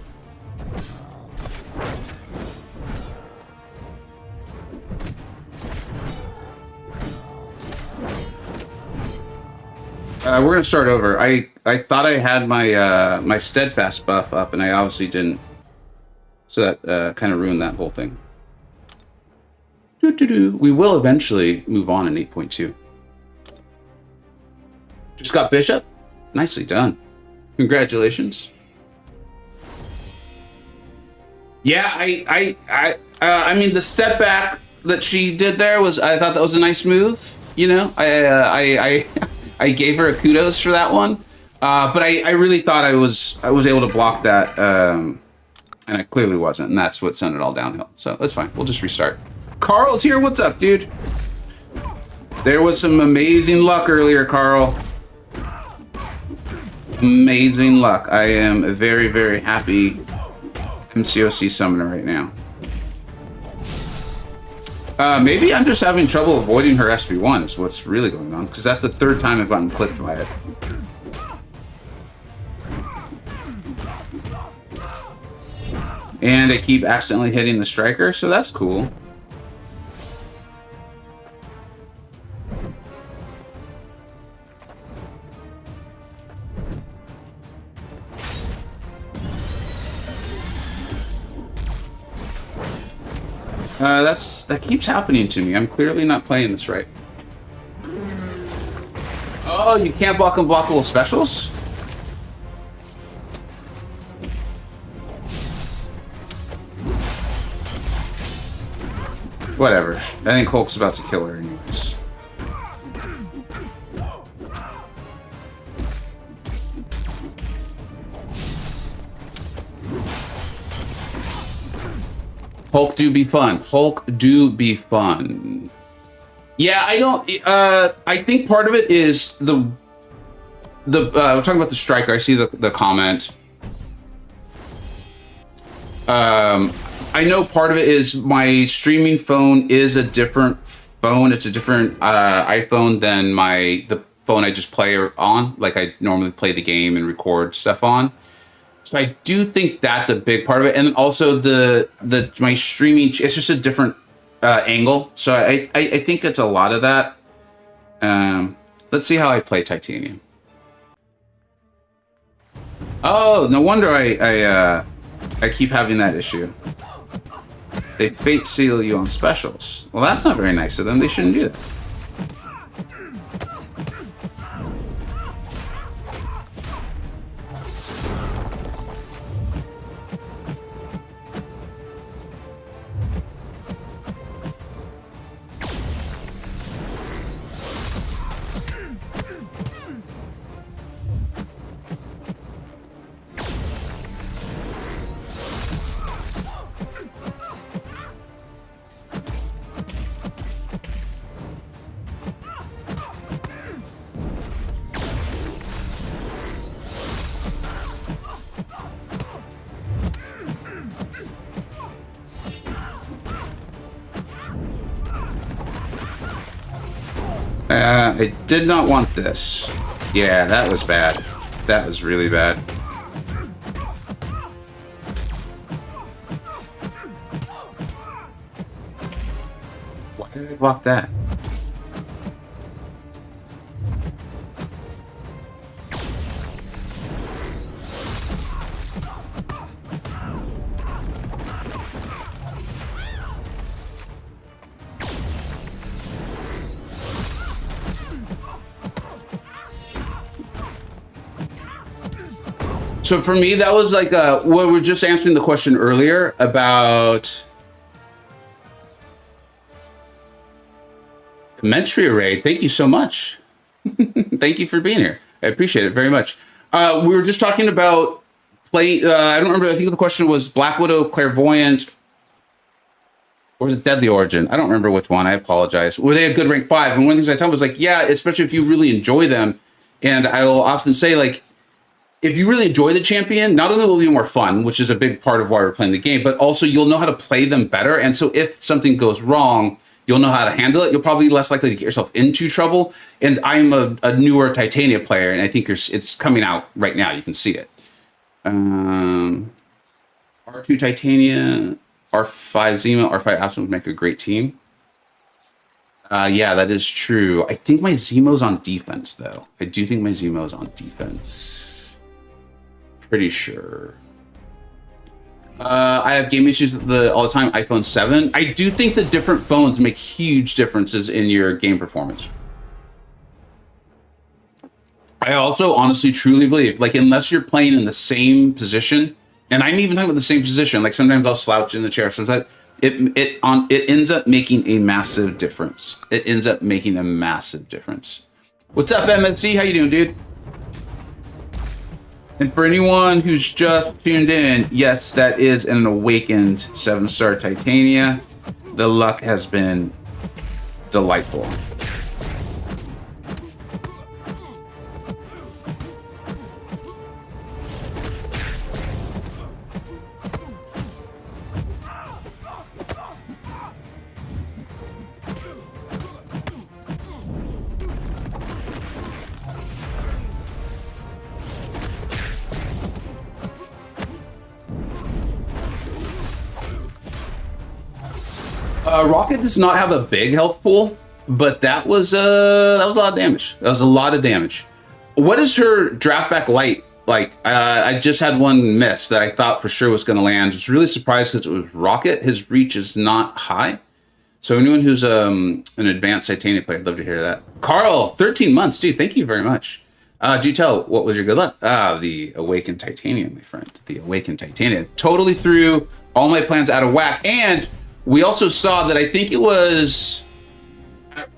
We're gonna start over. I thought I had my my steadfast buff up, and I obviously didn't. So that kind of ruined that whole thing. We will eventually move on in 8.2. Just got Bishop. Nicely done. Congratulations. Yeah, I mean, the step back that she did there was, I thought that was a nice move. You know, I gave her a kudos for that one. But I really thought I was able to block that, and I clearly wasn't, and that's what sent it all downhill. So that's fine. We'll just restart. Carl's here. What's up, dude? There was some amazing luck earlier, Carl. Amazing luck. I am a very, very happy MCoC summoner right now. Maybe I'm just having trouble avoiding her SP1 is what's really going on, because that's the third time I've gotten clipped by it. And I keep accidentally hitting the striker, so that's cool. That keeps happening to me. I'm clearly not playing this right. Oh, you can't block unblockable specials? Whatever. I think Hulk's about to kill her anyways. Hulk do be fun. Hulk do be fun. Yeah, I don't. I think part of it is the. We're talking about the striker. I see the comment. I know part of it is my streaming phone is a different phone. It's a different iPhone than the phone I just play on. Like I normally play the game and record stuff on. So I do think that's a big part of it, and also my streaming. It's just a different angle. So I think it's a lot of that. Let's see how I play Titanium. Oh, no wonder I keep having that issue. They fate seal you on specials. Well, that's not very nice of them. They shouldn't do that. I did not want this. Yeah, that was bad. That was really bad. Why did I block that? So for me, that was like we were just answering the question earlier about Dementria Raid. Thank you so much. Thank you for being here. I appreciate it very much. We were just talking about play. I don't remember. I think the question was Black Widow, Clairvoyant, or was it Deadly Origin? I don't remember which one. I apologize. Were they a good rank 5? And one of the things I tell them was like, yeah, especially if you really enjoy them. And I will often say like, if you really enjoy the champion, not only will it be more fun, which is a big part of why we're playing the game, but also you'll know how to play them better. And so if something goes wrong, you'll know how to handle it. You'll probably be less likely to get yourself into trouble. And I'm a newer Titania player, and I think it's coming out right now. You can see it. R2 Titania, R5 Zemo, R5 Atuma would make a great team. Yeah, that is true. I think my Zemo's on defense, though. I do think my Zemo's on defense. Pretty sure. I have game issues with the all the time iPhone 7. I do think the different phones make huge differences in your game performance. I also honestly truly believe, like, unless you're playing in the same position, and I'm even talking about the same position, like sometimes I'll slouch in the chair, sometimes it ends up making a massive difference. It ends up making a massive difference. What's up, MNC? How you doing, dude? And for anyone who's just tuned in, yes, that is an awakened 7-star Titania. The luck has been delightful. Rocket does not have a big health pool, but that was a lot of damage. That was a lot of damage. What is her draft back light like? I just had one miss that I thought for sure was going to land. I was really surprised because it was Rocket. His reach is not high, So anyone who's an advanced Titania player, I'd love to hear that. Carl, 13 months, dude. Thank you very much. Do tell, what was your good luck? The Awakened Titania, my friend. The Awakened Titania. Totally threw all my plans out of whack. And we also saw that I think it was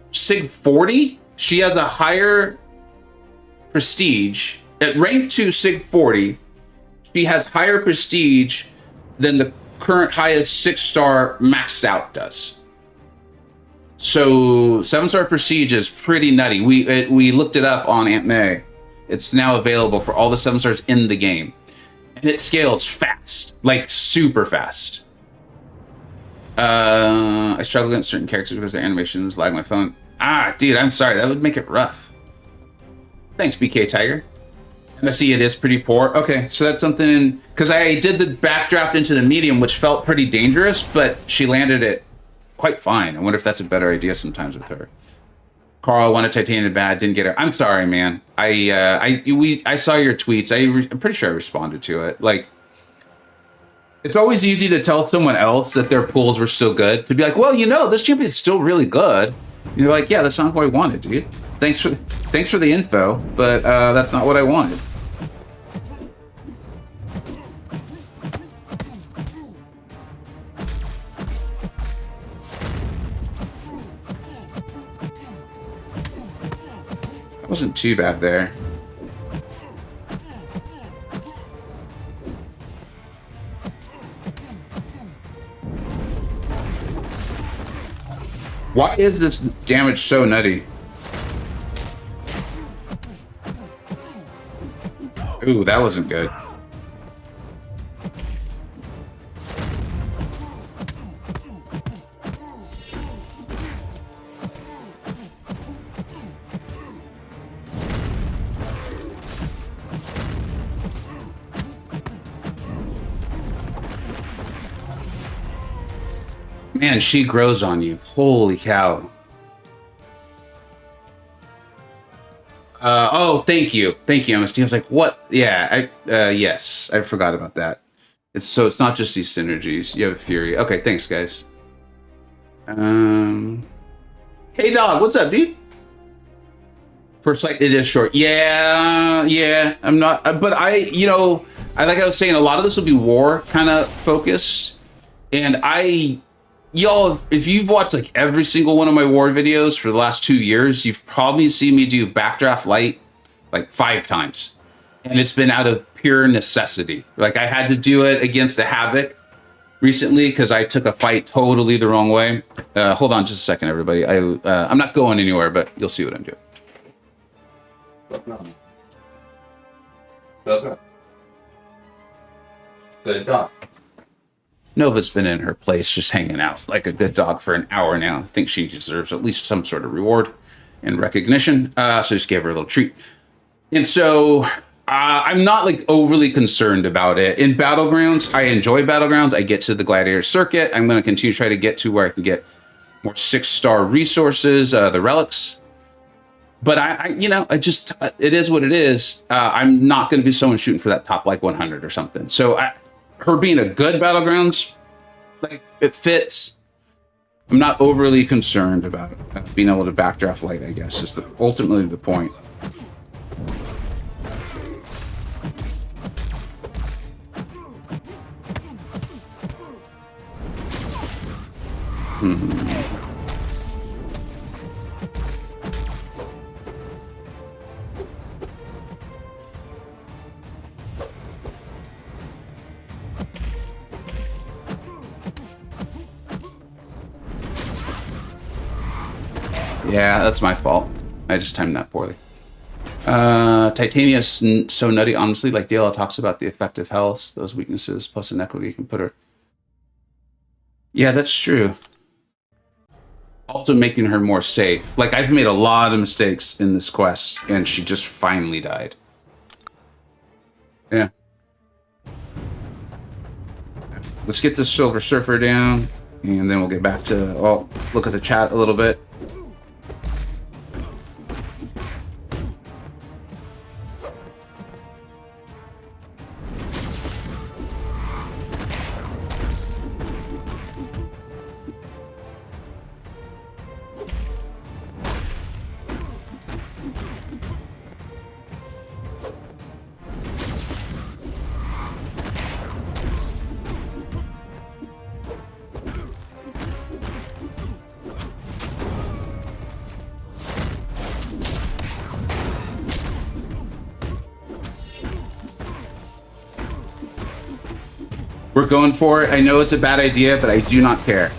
Sig 40. She has a higher prestige. At rank 2 Sig 40, she has higher prestige than the current highest 6-star maxed out does. So 7-star prestige is pretty nutty. We looked it up on Aunt May. It's now available for all the 7 stars in the game. And it scales fast, like super fast. I struggle against certain characters because their animations lag my phone. Dude, I'm sorry. That would make it rough. Thanks, BK Tiger. And I see it is pretty poor. Okay, so that's something... Because I did the backdraft into the medium, which felt pretty dangerous, but she landed it quite fine. I wonder if that's a better idea sometimes with her. Carl wanted Titania bad, didn't get her. I'm sorry, man. I saw your tweets. I'm pretty sure I responded to it. Like, it's always easy to tell someone else that their pools were still good. To be like, well, you know, this champion's still really good. And you're like, yeah, that's not what I wanted, dude. Thanks for the info, but that's not what I wanted. Wasn't too bad there. Why is this damage so nutty? Ooh, that wasn't good. Man, she grows on you. Holy cow. Oh, thank you. Thank you, MSD. I was like, what? Yeah, yes, I forgot about that. It's not just these synergies. You have Fury. Okay, thanks, guys. Hey, dog, what's up, dude? First sight, it is short. Yeah, I'm not, but like I was saying, a lot of this will be war kind of focused. And y'all, if you've watched like every single one of my war videos for the last 2 years, you've probably seen me do Backdraft Light like 5 times. And it's been out of pure necessity. Like I had to do it against the Havoc recently because I took a fight totally the wrong way. Hold on just a second, everybody. I'm not going anywhere, but you'll see what I'm doing. Good dog. Nova's been in her place just hanging out like a good dog for an hour now. I think she deserves at least some sort of reward and recognition. So just gave her a little treat. And so I'm not like overly concerned about it. In Battlegrounds, I enjoy Battlegrounds. I get to the Gladiator Circuit. I'm going to continue to try to get to where I can get more 6-star resources, the relics. But it is what it is. I'm not going to be someone shooting for that top like 100 or something. So her being a good Battlegrounds, like it fits. I'm not overly concerned about being able to backdraft light, I guess, is ultimately the point. Yeah, that's my fault. I just timed that poorly. Titania is so nutty, honestly. Like DLL talks about the effective health, those weaknesses, plus inequity can put her. Yeah, that's true. Also making her more safe. Like I've made a lot of mistakes in this quest, and she just finally died. Yeah. Let's get this Silver Surfer down, and then we'll get back to look at the chat a little bit. We're going for it. I know it's a bad idea, but I do not care.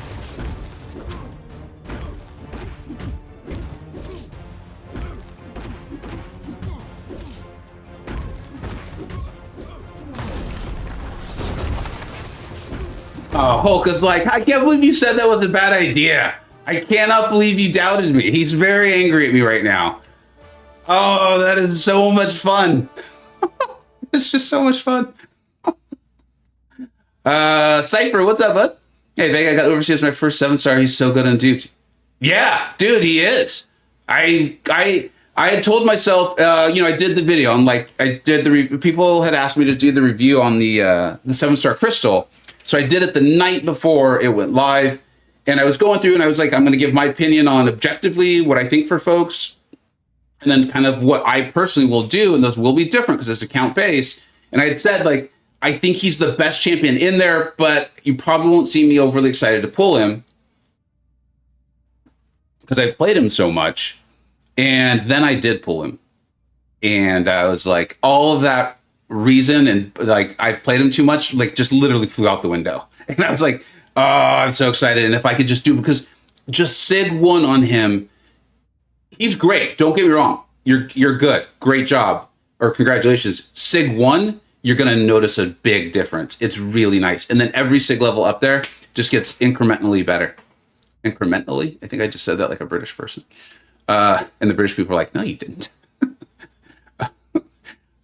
Oh, Hulk is like, I can't believe you said that was a bad idea. I cannot believe you doubted me. He's very angry at me right now. Oh, that is so much fun. It's just so much fun. Cypher, what's up, bud? Hey, Vega, I got Overseer as my first 7-star. He's so good on dupes. Yeah, dude, he is. I had told myself, you know, I did the video on like, I did the, people had asked me to do the review on the 7-star crystal. So I did it the night before it went live. And I was going through and I was like, I'm going to give my opinion on objectively what I think for folks. And then kind of what I personally will do. And those will be different because it's account based. And I had said, like, I think he's the best champion in there, but you probably won't see me overly excited to pull him because I've played him so much. And then I did pull him. And I was like, all of that reason and like I've played him too much, like just literally flew out the window. And I was like, oh, I'm so excited. And if I could just do, because just Sig 1 on him, he's great. Don't get me wrong. You're good. Great job. Or congratulations. Sig 1, you're going to notice a big difference. It's really nice. And then every Sig level up there just gets incrementally better. Incrementally? I think I just said that like a British person. And the British people are like, no, you didn't.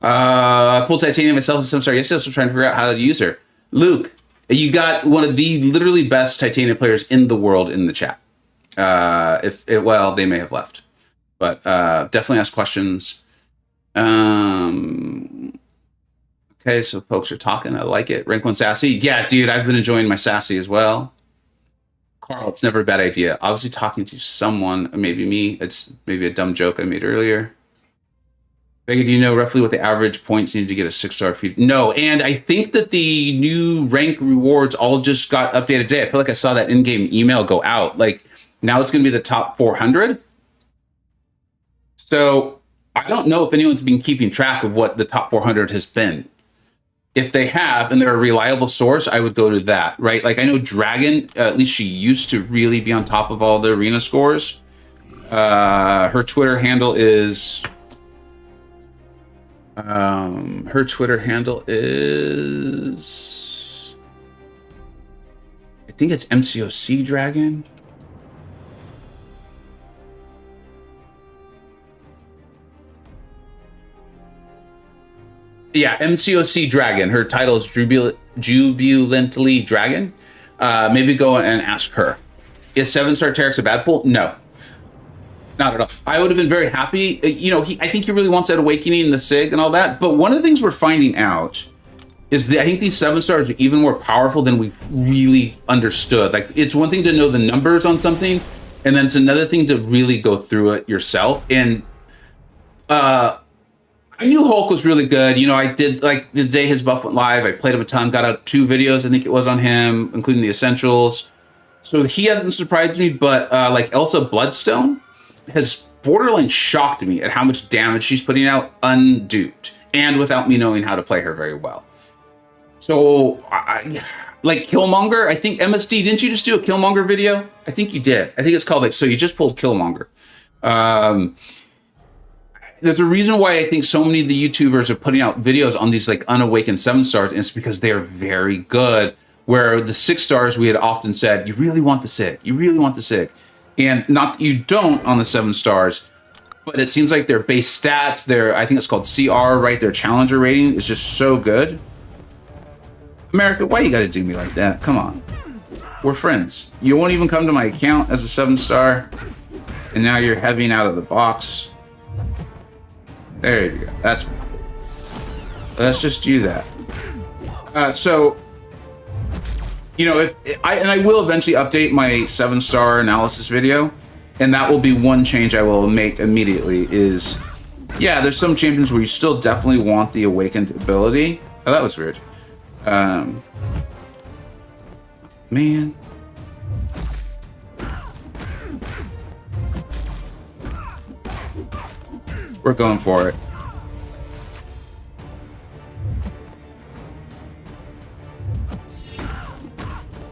I pulled Titania myself in 7-star yesterday, so trying to figure out how to use her. Luke, you got one of the literally best Titania players in the world in the chat. Well, they may have left. But definitely ask questions. Okay, so folks are talking. I like it. Rank 1 sassy. Yeah, dude, I've been enjoying my sassy as well. Carl, it's never a bad idea. Obviously talking to someone, maybe me. It's maybe a dumb joke I made earlier. Vega, do you know roughly what the average points need to get a 6-star feed? No, and I think that the new rank rewards all just got updated today. I feel like I saw that in-game email go out. Like, now it's going to be the top 400. So I don't know if anyone's been keeping track of what the top 400 has been. If they have, and they're a reliable source, I would go to that, right? Like, I know Dragon, at least she used to really be on top of all the arena scores. Her Twitter handle is... her Twitter handle is... I think it's MCoC Dragon. Yeah, MCoC Dragon. Her title is Jubilantly Dragon. Maybe go and ask her. Is 7-star Terex a bad pull? No. Not at all. I would have been very happy. You know, I think he really wants that awakening and the Sig and all that. But one of the things we're finding out is that I think these 7-stars are even more powerful than we really understood. Like, it's one thing to know the numbers on something, and then it's another thing to really go through it yourself. And I knew Hulk was really good. You know, I did, like, the day his buff went live, I played him a ton, got out 2 videos, I think it was on him, including the Essentials. So he hasn't surprised me, but like Elsa Bloodstone has borderline shocked me at how much damage she's putting out unduped and without me knowing how to play her very well. So like Killmonger, I think MSD, didn't you just do a Killmonger video? I think you did. I think it's called like, so you just pulled Killmonger. There's a reason why I think so many of the YouTubers are putting out videos on these like unawakened 7-stars, and it's because they are very good. Where the 6-stars, we had often said, you really want the Sig, you really want the Sig. And not that you don't on the 7-stars, but it seems like their base stats, their, I think it's called CR, right? Their challenger rating is just so good. America, why you gotta do me like that? Come on. We're friends. You won't even come to my account as a 7-star, and now you're heaving out of the box. There you go. That's me. Let's just do that. So, you know, I will eventually update my 7-star analysis video, and that will be one change I will make immediately is, yeah, there's some champions where you still definitely want the awakened ability. Oh, that was weird. Man. We're going for it.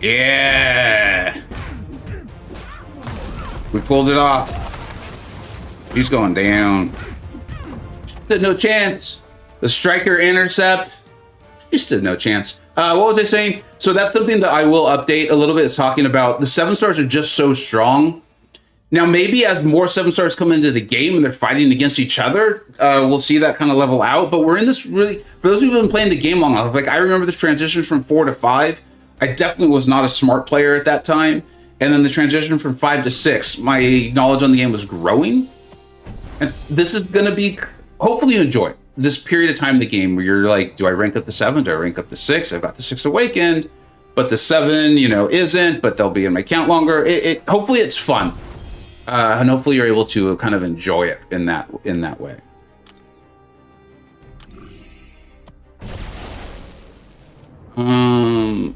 Yeah. We pulled it off. He's going down. No chance. The striker intercept. You stood no chance. What was I saying? So that's something that I will update a little bit. Is talking about the 7-stars are just so strong. Now, maybe as more 7-stars come into the game and they're fighting against each other, we'll see that kind of level out. But we're in this really, for those who've been playing the game long enough, like I remember the transitions from 4 to 5. I definitely was not a smart player at that time. And then the transition from 5 to 6, my knowledge on the game was growing. And this is going to be, hopefully you enjoy this period of time in the game where you're like, do I rank up the 7? Do I rank up the 6? I've got the 6 awakened, but the 7, you know, isn't, but they'll be in my count longer. Hopefully it's fun. And hopefully you're able to kind of enjoy it in that way. I'm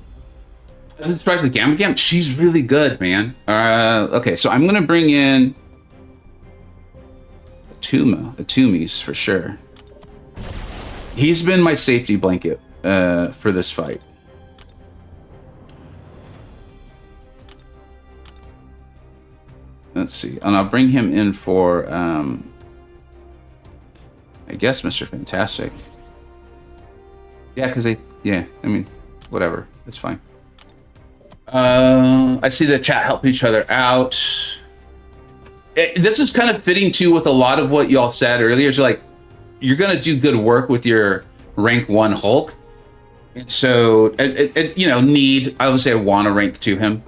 surprised with Gamma Gam. She's really good, man. Okay, so I'm gonna bring in Atumis for sure. He's been my safety blanket for this fight. Let's see, and I'll bring him in for, I guess, Mr. Fantastic. Yeah, because I mean, whatever, it's fine. I see the chat helping each other out. This is kind of fitting too with a lot of what y'all said earlier. It's like, you're gonna do good work with your rank 1 Hulk. And so, you know, I would say I want to rank 2 him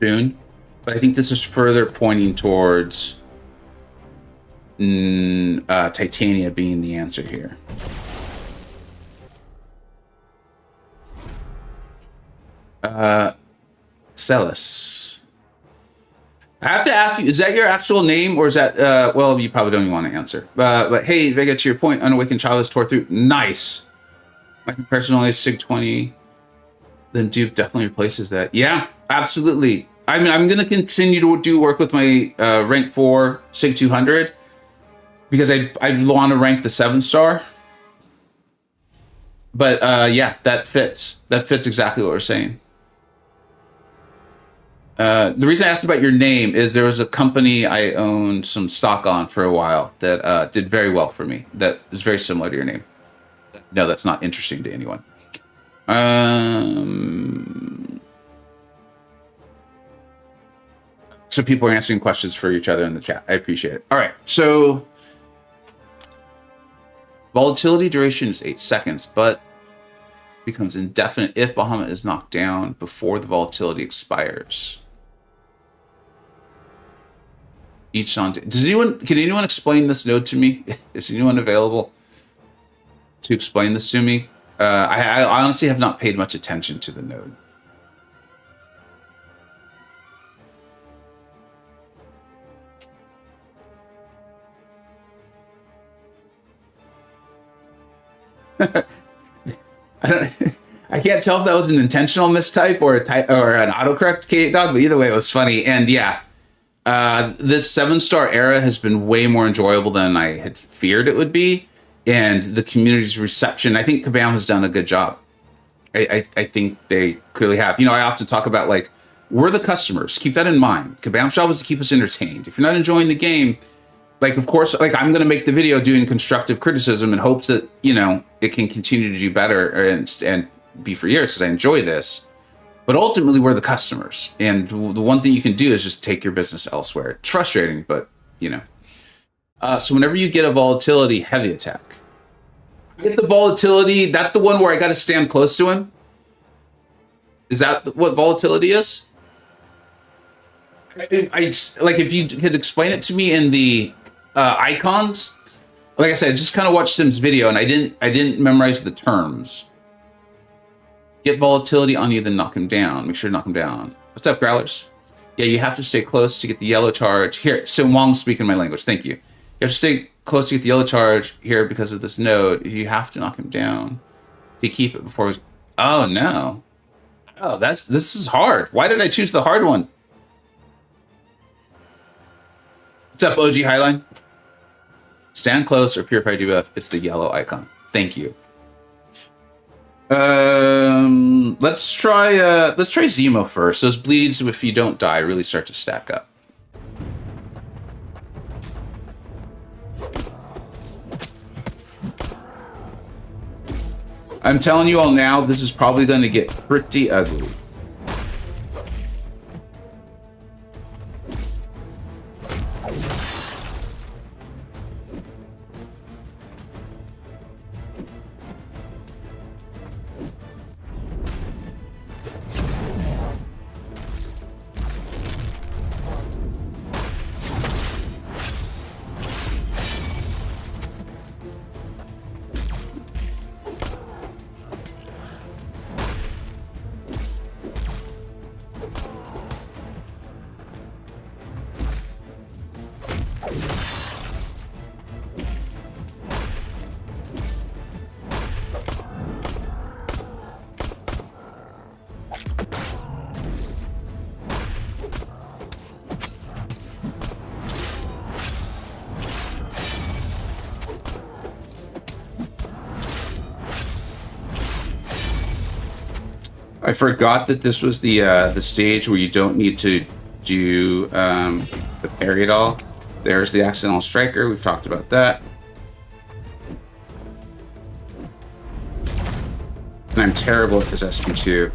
soon. But I think this is further pointing towards Titania being the answer here. Celis. I have to ask you, is that your actual name or is that, well, you probably don't even want to answer. But hey, Vega, to your point, Unawakened Child is tore through. Nice. My comparison only is SIG 20. Then Dupe definitely replaces that. Yeah, absolutely. I mean, I'm going to continue to do work with my rank 4 SIG 200 because I want to rank the 7-star. But yeah, that fits. That fits exactly what we're saying. The reason I asked about your name is there was a company I owned some stock on for a while that did very well for me. That is very similar to your name. No, that's not interesting to anyone. So people are answering questions for each other in the chat. I appreciate it. All right, so volatility duration is 8 seconds, but becomes indefinite if Bahamut is knocked down before the volatility expires. Each on. Can anyone explain this node to me? Is anyone available to explain this to me? I honestly have not paid much attention to the node. I can't tell if that was an intentional mistype or an autocorrect K8 dog, but either way, it was funny. And yeah, this 7-star era has been way more enjoyable than I had feared it would be. And the community's reception, I think Kabam has done a good job. I think they clearly have. You know, I often talk about, like, we're the customers. Keep that in mind. Kabam's job is to keep us entertained. If you're not enjoying the game, like, of course, like, I'm going to make the video doing constructive criticism in hopes that, you know, it can continue to do better and be for years because I enjoy this. But ultimately, we're the customers. And the one thing you can do is just take your business elsewhere. It's frustrating, but, you know. So whenever you get a volatility heavy attack, I get the volatility. That's the one where I got to stand close to him. Is that what volatility is? I like, if you could explain it to me in the icons. Like I said, I just kind of watched Sim's video and I didn't memorize the terms. Get volatility on you, then knock him down. Make sure to knock him down. What's up, Growlers? Yeah, you have to stay close to get the yellow charge. Here, so Wong's speaking my language. Thank you. You have to stay close to get the yellow charge here because of this node. You have to knock him down to keep it before. Oh no! Oh, this is hard. Why did I choose the hard one? What's up, OG Highline? Stand close or purify debuff. It's the yellow icon. Thank you. Let's try Zemo first. Those bleeds, if you don't die, really start to stack up. I'm telling you all now, this is probably going to get pretty ugly. I forgot that this was the stage where you don't need to do the parry at all. There's the accidental striker. We've talked about that. And I'm terrible at this SP2.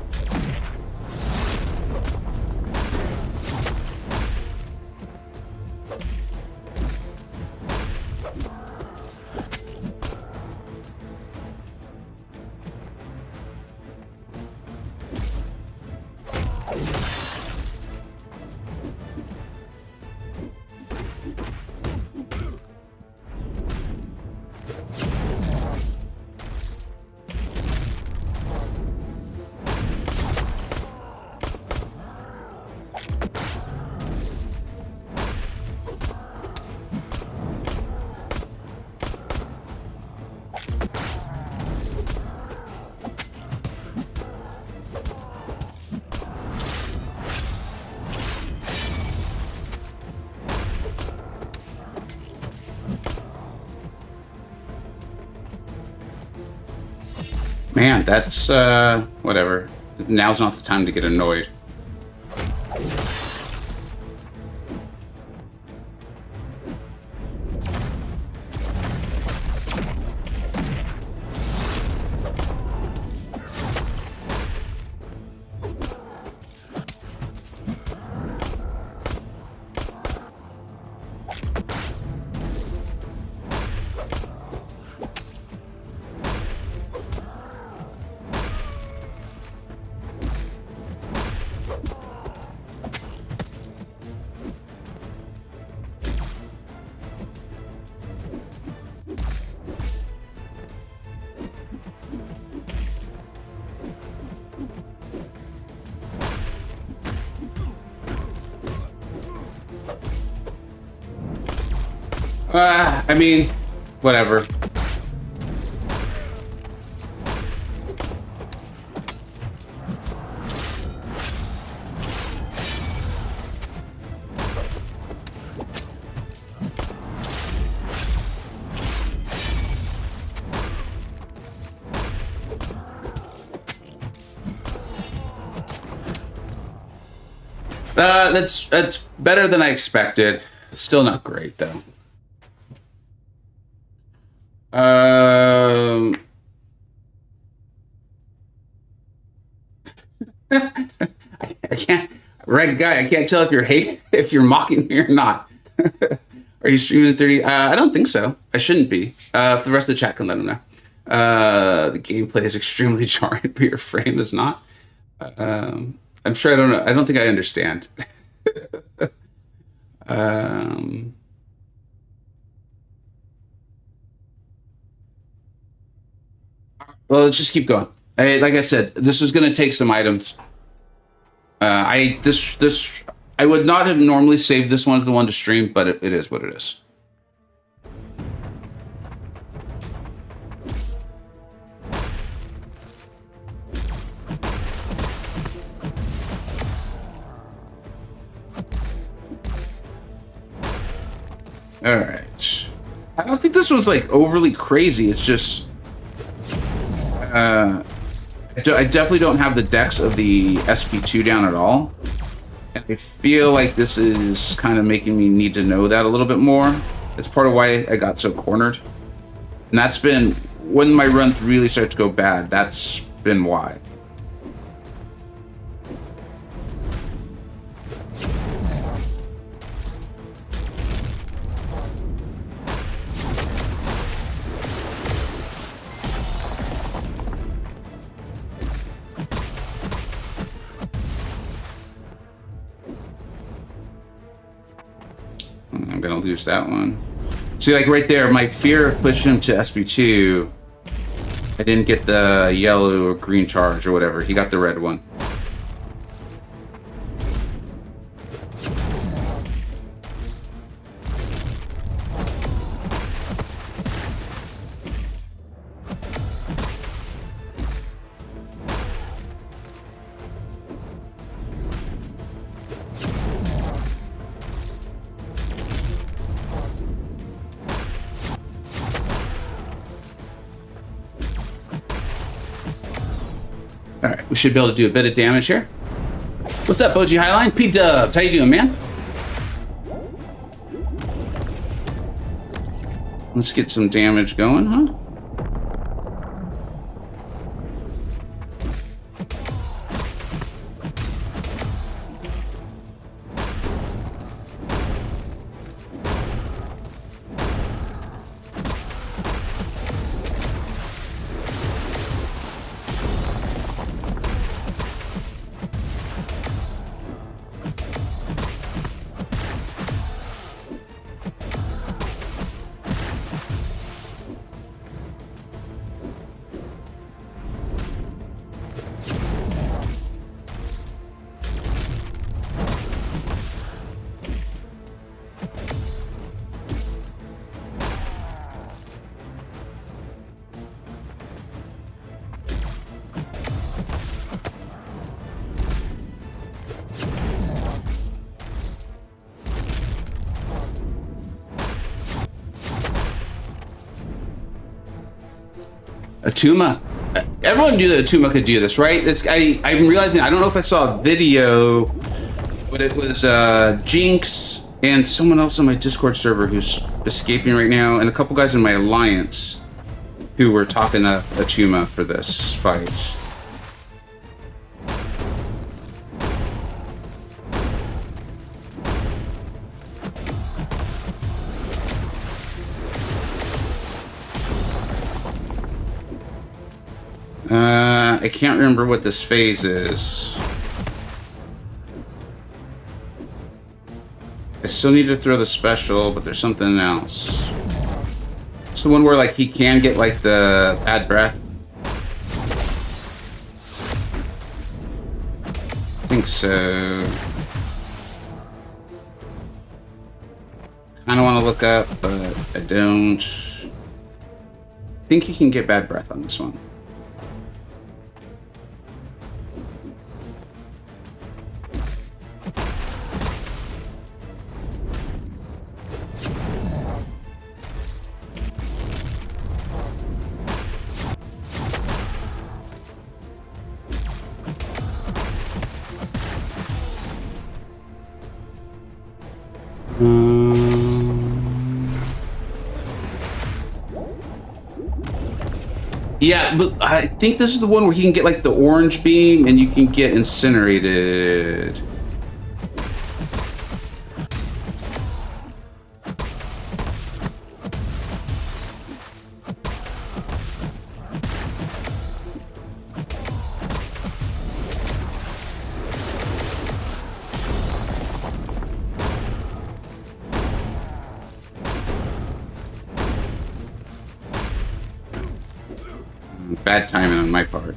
Man, that's, whatever. Now's not the time to get annoyed. I mean, whatever. That's better than I expected. Still not great though. I can't, Red Guy, I can't tell if you're mocking me or not. Are you streaming in 30? I don't think so. I shouldn't be. The rest of the chat can let them know. The gameplay is extremely jarring, but your frame is not. I'm sure I don't know. I don't think I understand. Well, let's just keep going. Like I said, this is going to take some items. I would not have normally saved this one as the one to stream, but it is what it is. All right. I don't think this one's like overly crazy. It's just I definitely don't have the dex of the SP2 down at all. And I feel like this is kind of making me need to know that a little bit more. It's part of why I got so cornered. And that's been, when my runs really start to go bad, that's been why. I'm gonna lose that one. See, like right there, my fear of pushing him to SP2, I didn't get the yellow or green charge or whatever. He got the red one. Alright, we should be able to do a bit of damage here. What's up, OG Highline? P-Dubs, how you doing, man? Let's get some damage going, huh? Atuma. Everyone knew that Atuma could do this, right? I'm realizing, I don't know if I saw a video, but it was Jinx and someone else on my Discord server who's escaping right now, and a couple guys in my alliance who were talking to Atuma for this fight. I can't remember what this phase is. I still need to throw the special, but there's something else. It's the one where like he can get like the bad breath. I think so. I don't want to look up, but I don't. I think he can get bad breath on this one. Yeah, but I think this is the one where he can get like the orange beam and you can get incinerated. Bad timing on my part.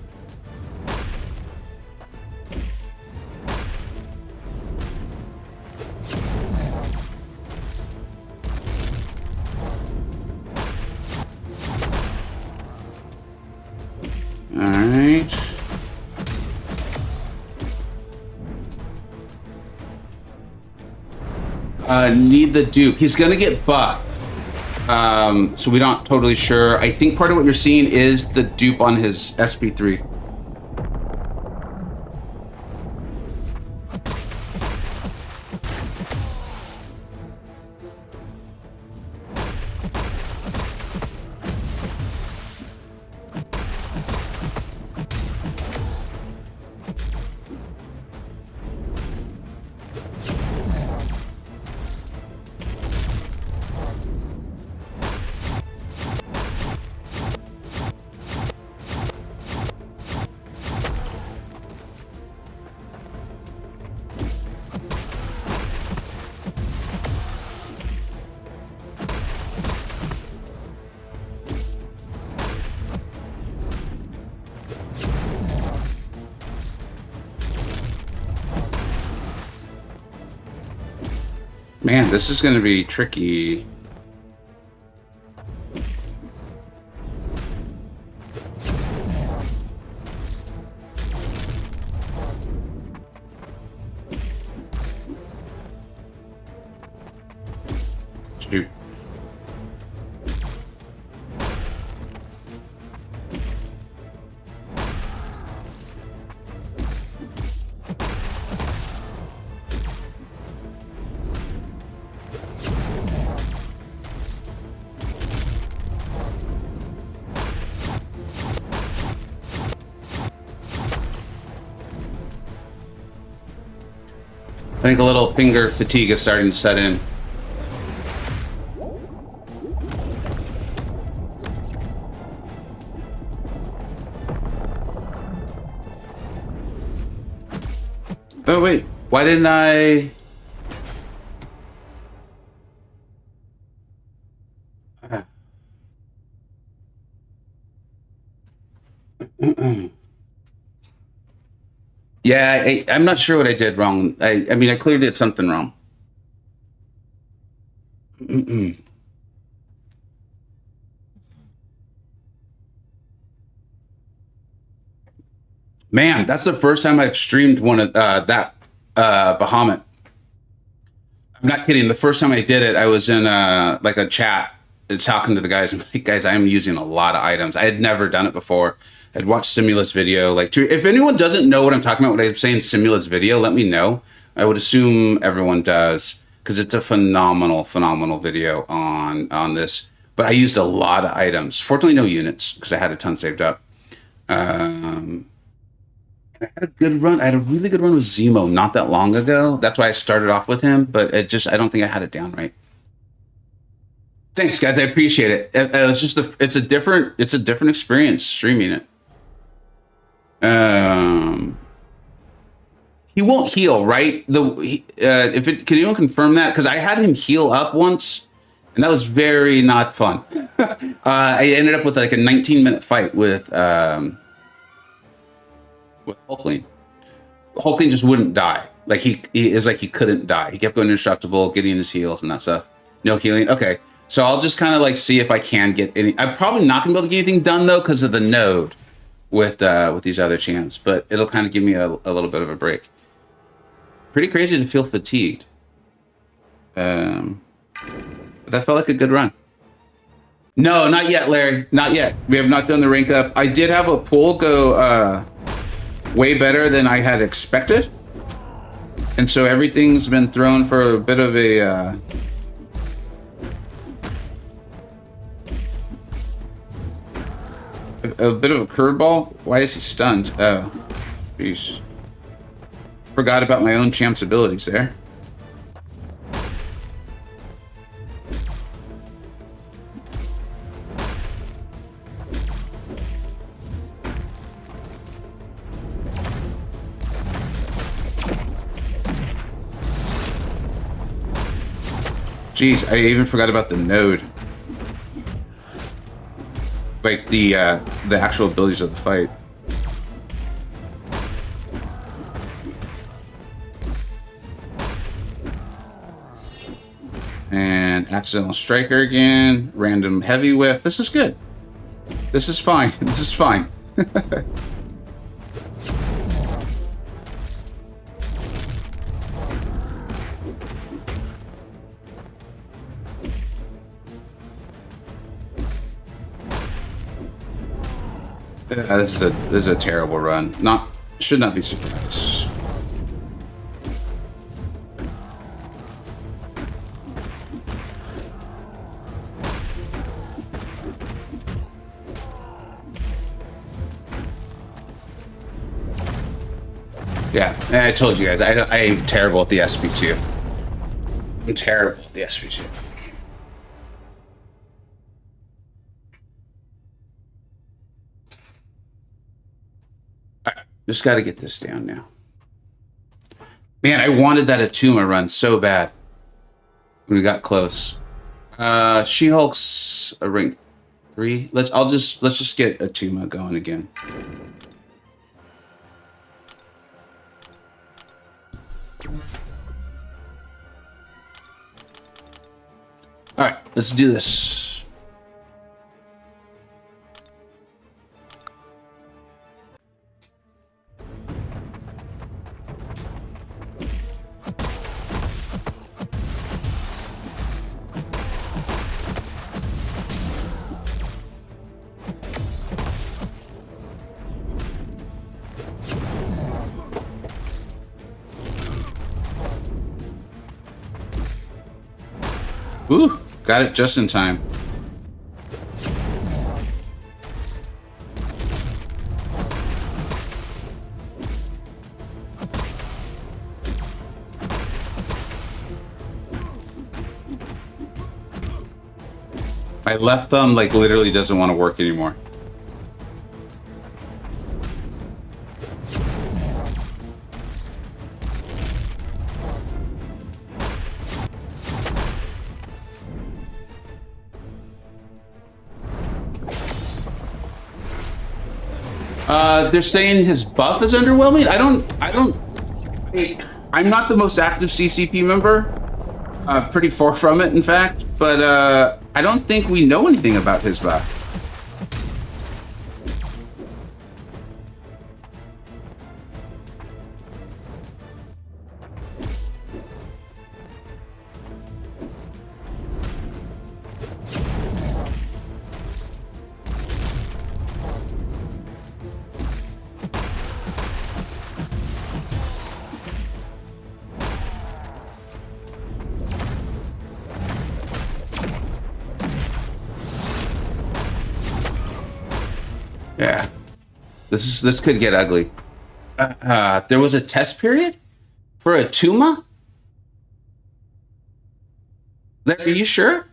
All right. Need the dupe. He's gonna get buffed. So we're not totally sure. I think part of what you're seeing is the dupe on his SP3. Man, this is going to be tricky. Shoot. I think a little finger fatigue is starting to set in. Oh wait, why didn't I? Yeah, I'm not sure what I did wrong. I mean, I clearly did something wrong. Man, that's the first time I've streamed one of that Bahamet. I'm not kidding. The first time I did it, I was in like a chat talking to the guys. I'm like, guys, I'm using a lot of items. I had never done it before. I'd watched Simulus video. If anyone doesn't know what I'm talking about when I'm saying Simulus video, let me know. I would assume everyone does because it's a phenomenal video on this. But I used a lot of items. Fortunately, no units because I had a ton saved up. I had a good run. I had a really good run with Zemo not that long ago. That's why I started off with him, but I don't think I had it down right. Thanks, guys. I appreciate it. It's a different experience streaming it. He won't heal, right? Can anyone confirm that? Because I had him heal up once, and that was very not fun. I ended up with like a 19-minute fight with Hulkling. Hulkling just wouldn't die. Like he is like he couldn't die. He kept going indestructible, getting his heals and that stuff. No healing. Okay, so I'll just kind of like see if I can get any. I'm probably not gonna be able to get anything done though because of the node with these other champs. But it'll kind of give me a little bit of a break. Pretty crazy to feel fatigued. But that felt like a good run. No, not yet, Larry. Not yet. We have not done the rank up. I did have a pull go way better than I had expected. And so everything's been thrown for a bit of a bit of a curveball. Why is he stunned? Oh, jeez. Forgot about my own champ's abilities there. Jeez, I even forgot about the node. Like the actual abilities of the fight. And accidental striker again. Random heavy whiff. This is good. This is fine. This is fine. This is a terrible run. Should not be surprised. Yeah, and I told you guys, I'm terrible at the SP2. I'm terrible at the SP2. Just got to get this down now. Man, I wanted that Atuma run so bad when we got close. She-Hulk's a rank 3. Let's just get Atuma going again. let's do this. Ooh, got it just in time. My left thumb, like, literally doesn't want to work anymore. They're saying his buff is underwhelming. I'm not the most active CCP member. Pretty far from it, in fact. But I don't think we know anything about his buff. Yeah, this could get ugly. There was a test period for Atuma? Are you sure?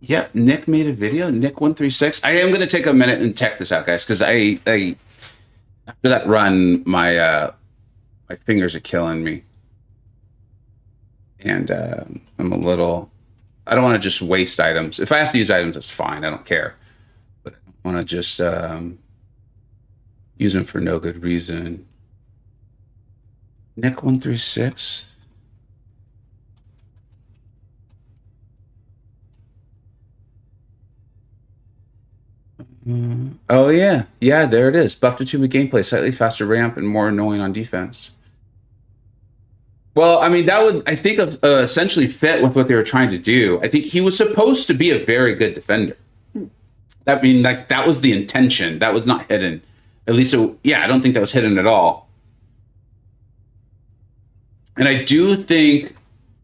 Yep, Nick made a video. Nick136. I am going to take a minute and check this out, guys, because I after that run, my fingers are killing me, and I'm a little. I don't want to just waste items. If I have to use items, that's fine. I don't care, but I don't want to just use them for no good reason. Nick136. Oh yeah, there it is. Buffed Atuma gameplay, slightly faster ramp and more annoying on defense. Well, I mean, that would, I think, essentially fit with what they were trying to do. I think he was supposed to be a very good defender. I mean, like, that was the intention. That was not hidden. At least, I don't think that was hidden at all. And I do think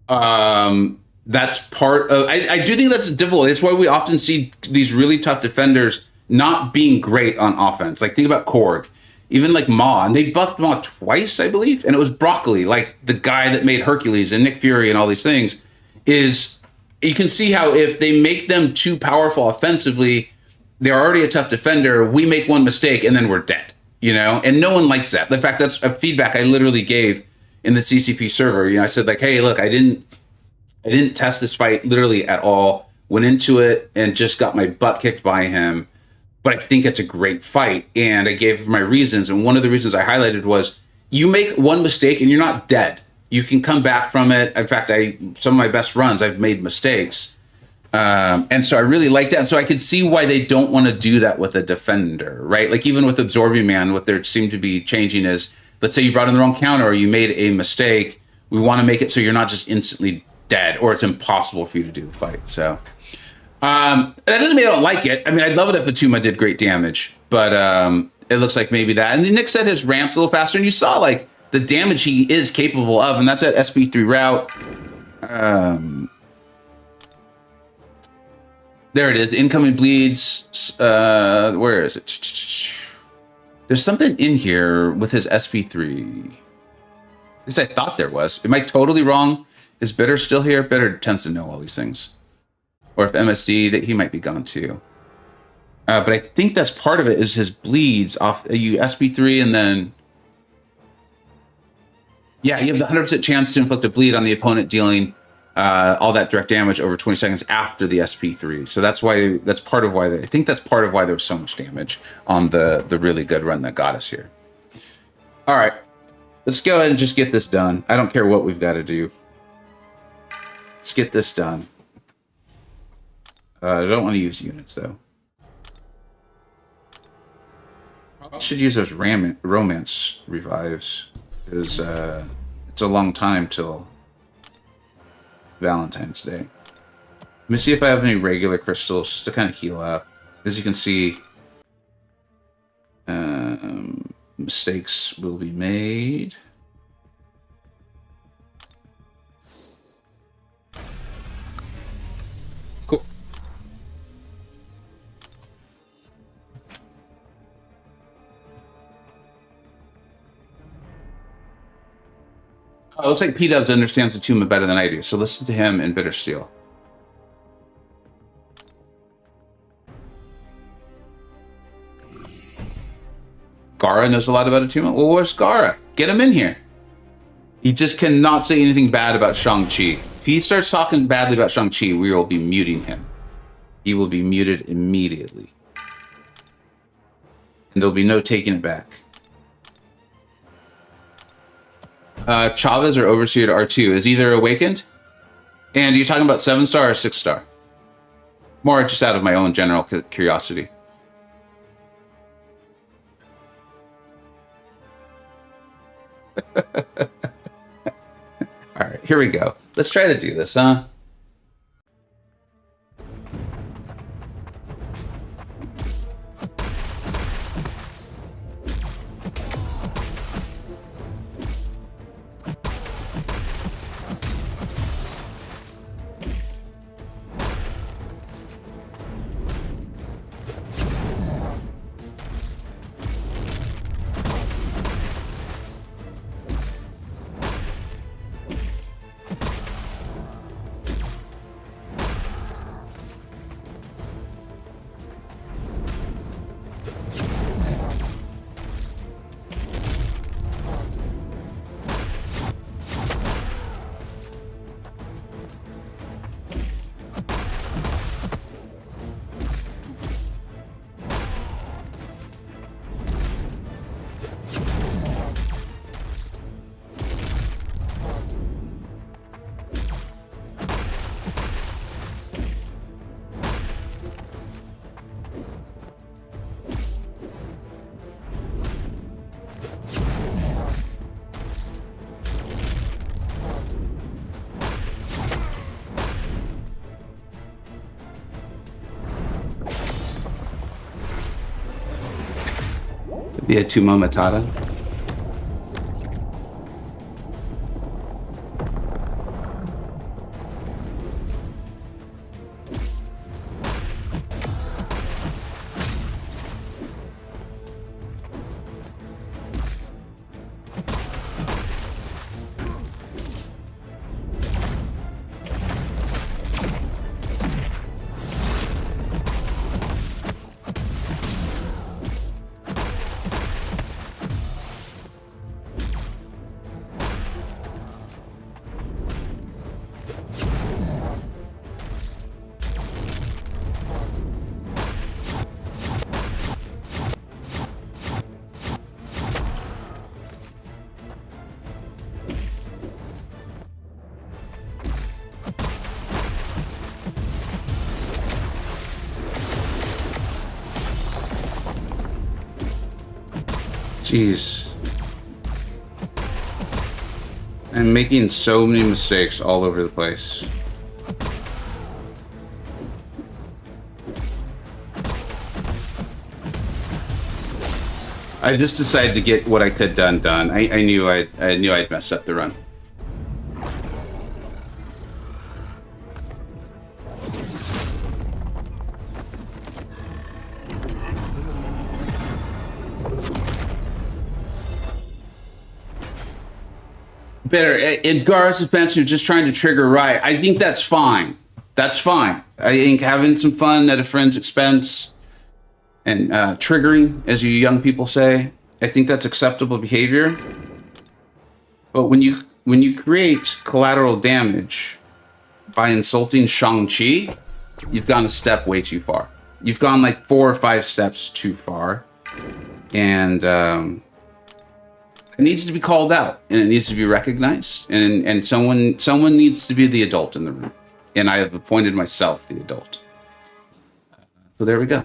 that's part of. I do think that's difficult. It's why we often see these really tough defenders not being great on offense. Like, think about Korg, even like Ma, and they buffed Ma twice, I believe, and it was Broccoli, like the guy that made Hercules and Nick Fury and all these things. Is you can see how if they make them too powerful offensively, they're already a tough defender. We make one mistake and then we're dead, and no one likes that. In fact, that's a feedback I literally gave in the CCP server. I said, like, hey, look, I didn't test this fight literally at all. Went into it and just got my butt kicked by him. But I think it's a great fight. And I gave my reasons. And one of the reasons I highlighted was you make one mistake and you're not dead. You can come back from it. In fact, some of my best runs, I've made mistakes. And so I really like that. And so I could see why they don't want to do that with a defender, right? Like even with Absorbing Man, what they seem to be changing is, let's say you brought in the wrong counter or you made a mistake. We want to make it so you're not just instantly dead or it's impossible for you to do the fight. So that doesn't mean I don't like it. I mean, I'd love it if Atuma did great damage, but it looks like maybe that. And then Nick said his ramp's a little faster, and you saw like the damage he is capable of, and that's at SP3 route. There it is. Incoming bleeds. Where is it? There's something in here with his SP3. At least I thought there was. Am I totally wrong? Is Bitter still here? Bitter tends to know all these things. Or if MSD, that he might be gone too. But I think that's part of it is his bleeds off. You SP3 and then... Yeah, you have the 100% chance to inflict a bleed on the opponent dealing all that direct damage over 20 seconds after the SP3. So that's part of why I think that's part of why there was so much damage on the really good run that got us here. All right, let's go ahead and just get this done. I don't care what we've got to do. Let's get this done. I don't want to use units though. I should use those romance revives because it's a long time till Valentine's Day. Let me see if I have any regular crystals just to kind of heal up. As you can see, mistakes will be made. Cool. Oh, it looks like P-Dubs understands Atuma better than I do, so listen to him in Bitter Steel. Gara knows a lot about Atuma? Well, where's Gara? Get him in here. He just cannot say anything bad about Shang-Chi. If he starts talking badly about Shang-Chi, we will be muting him. He will be muted immediately. And there'll be no taking it back. Chavez or Overseer to R2 is either awakened. And you're talking about 7-star or 6-star? More just out of my own general curiosity. All right, here we go. Let's try to do this, huh? The Atuma Matata. Jeez. I'm making so many mistakes all over the place. I just decided to get what I could done. I knew I'd mess up the run. Better in Gar's suspension, just trying to trigger right. I think that's fine. That's fine. I think having some fun at a friend's expense and triggering, as you young people say, I think that's acceptable behavior. But when you create collateral damage by insulting Shang-Chi, you've gone a step way too far. You've gone like 4 or 5 steps too far. And it needs to be called out, and it needs to be recognized, and someone needs to be the adult in the room. And I have appointed myself the adult. So there we go.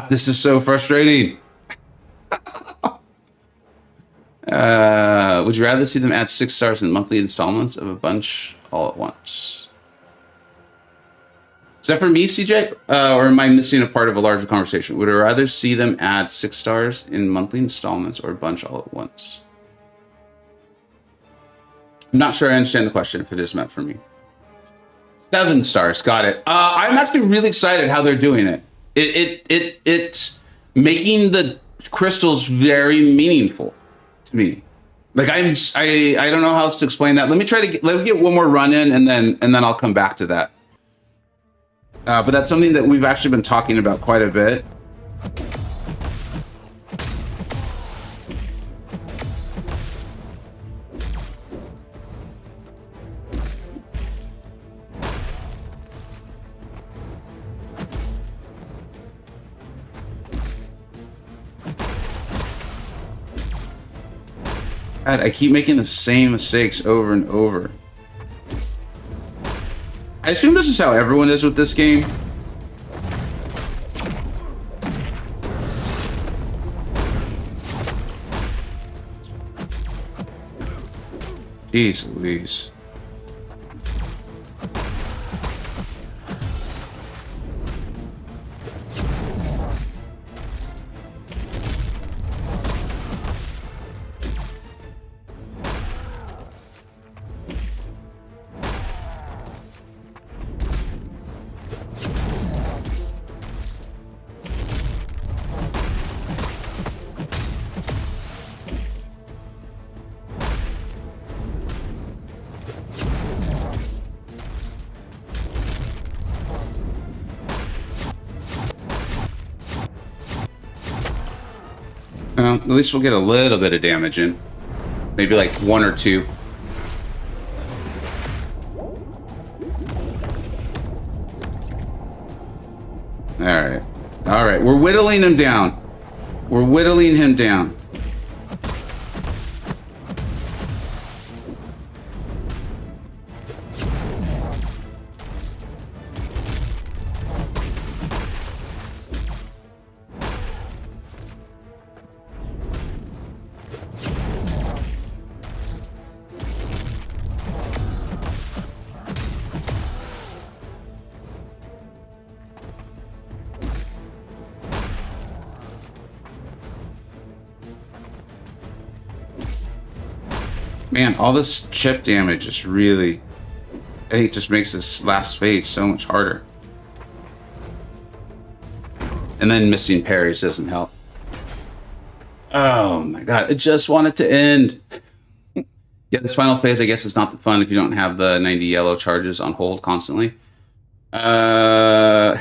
This is so frustrating. Would you rather see them add 6 stars in monthly installments of a bunch all at once? Is that for me, CJ? Or am I missing a part of a larger conversation? Would I rather see them add 6 stars in monthly installments or a bunch all at once? I'm not sure I understand the question if it is meant for me. 7 stars, got it. I'm actually really excited how they're doing it. It's making the crystals very meaningful to me. Like I don't know how else to explain that. Let me get one more run in, and then I'll come back to that. But that's something that we've actually been talking about quite a bit. God, I keep making the same mistakes over and over. I assume this is how everyone is with this game. Jeez Louise. At least we'll get a little bit of damage in. Maybe like 1 or 2. Alright. Alright, we're whittling him down. We're whittling him down. Man, all this chip damage is really... I think it just makes this last phase so much harder. And then missing parries doesn't help. Oh my god, I just want it to end. Yeah, this final phase, I guess, is not the fun if you don't have the 90 yellow charges on hold constantly. Yeah.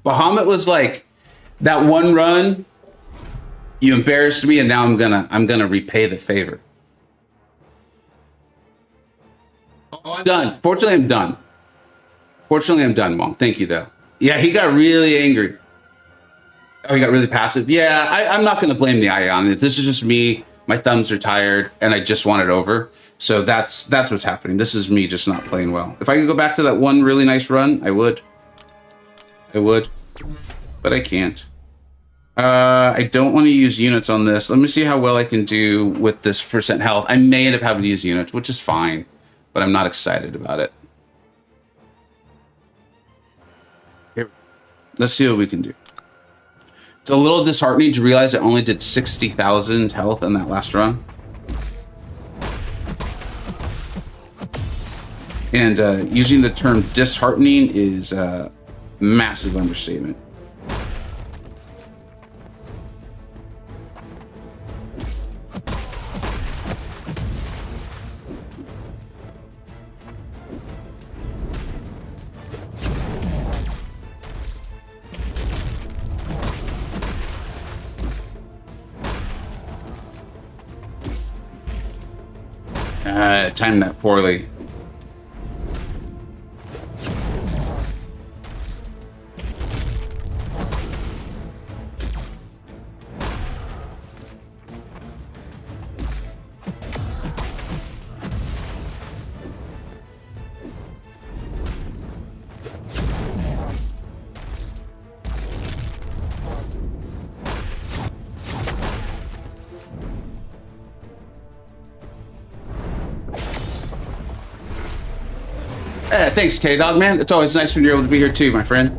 Bahamut was like, that one run, you embarrassed me, and now I'm gonna repay the favor. I'm done. Fortunately, I'm done. Fortunately, I'm done, Mong. Thank you, though. Yeah, he got really angry. Oh, he got really passive. Yeah, I'm not going to blame the AI on it. This is just me. My thumbs are tired, and I just want it over. So that's what's happening. This is me just not playing well. If I could go back to that one really nice run, I would. I would. But I can't. I don't want to use units on this. Let me see how well I can do with this % health. I may end up having to use units, which is fine. But I'm not excited about it. Here, let's see what we can do. It's a little disheartening to realize I only did 60,000 health in that last run. And using the term disheartening is a massive understatement. Timed that poorly. Thanks, K-Dog, man. It's always nice when you're able to be here too, my friend.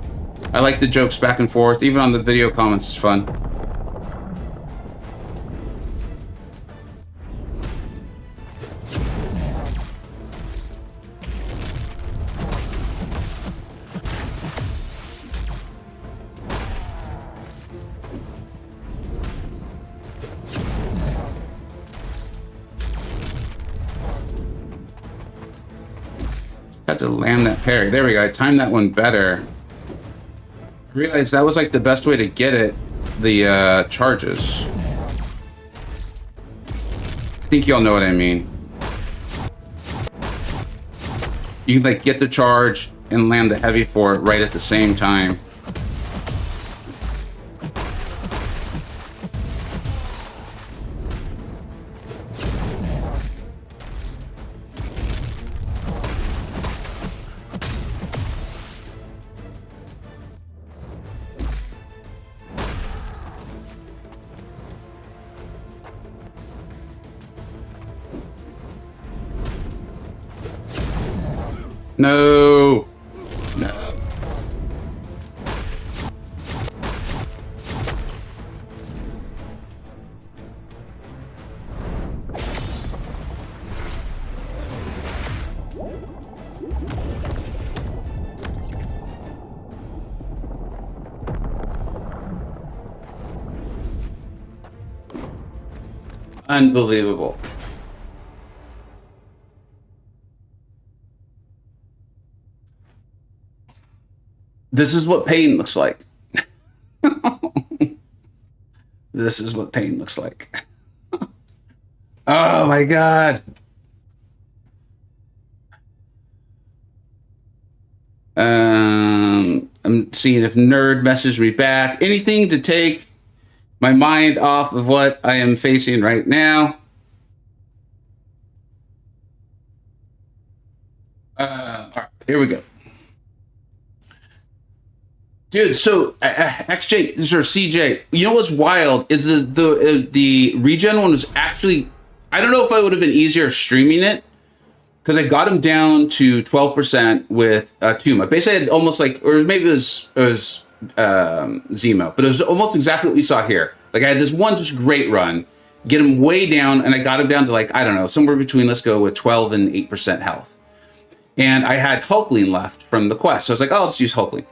I like the jokes back and forth. Even on the video comments, it's fun. Had to land that parry. There we go. I timed that one better. I realized that was like the best way to get it. The charges. I think y'all know what I mean. You can like get the charge and land the heavy for it right at the same time. No. No. Unbelievable. This is what pain looks like. This is what pain looks like. Oh my God. I'm seeing if Nerd messaged me back. Anything to take my mind off of what I am facing right now. All right, here we go. Dude, so XJ or CJ, you know what's wild is the regen one was actually, I don't know if I would have been easier streaming it because I got him down to 12% with Atuma. Basically, it's almost like, or maybe it was Zemo, but it was almost exactly what we saw here. Like I had this one just great run, get him way down, and I got him down to like, I don't know, somewhere between, let's go with 12 and 8% health. And I had Hulkling left from the quest. So I was like, oh, let's use Hulkling.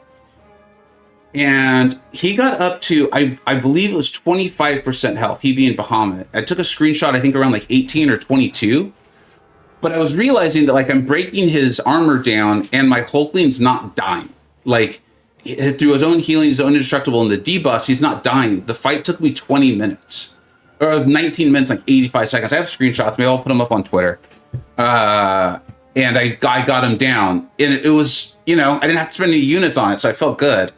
And he got up to, I believe it was 25% health, he being Bahamet. I took a screenshot, I think around like 18 or 22. But I was realizing that like I'm breaking his armor down and my Hulkling's not dying. Like through his own healing, his own indestructible, and the debuffs, he's not dying. The fight took me 20 minutes. Or it was 19 minutes, like 85 seconds. I have screenshots, maybe I'll put them up on Twitter. And I got him down. And it was, you know, I didn't have to spend any units on it, so I felt good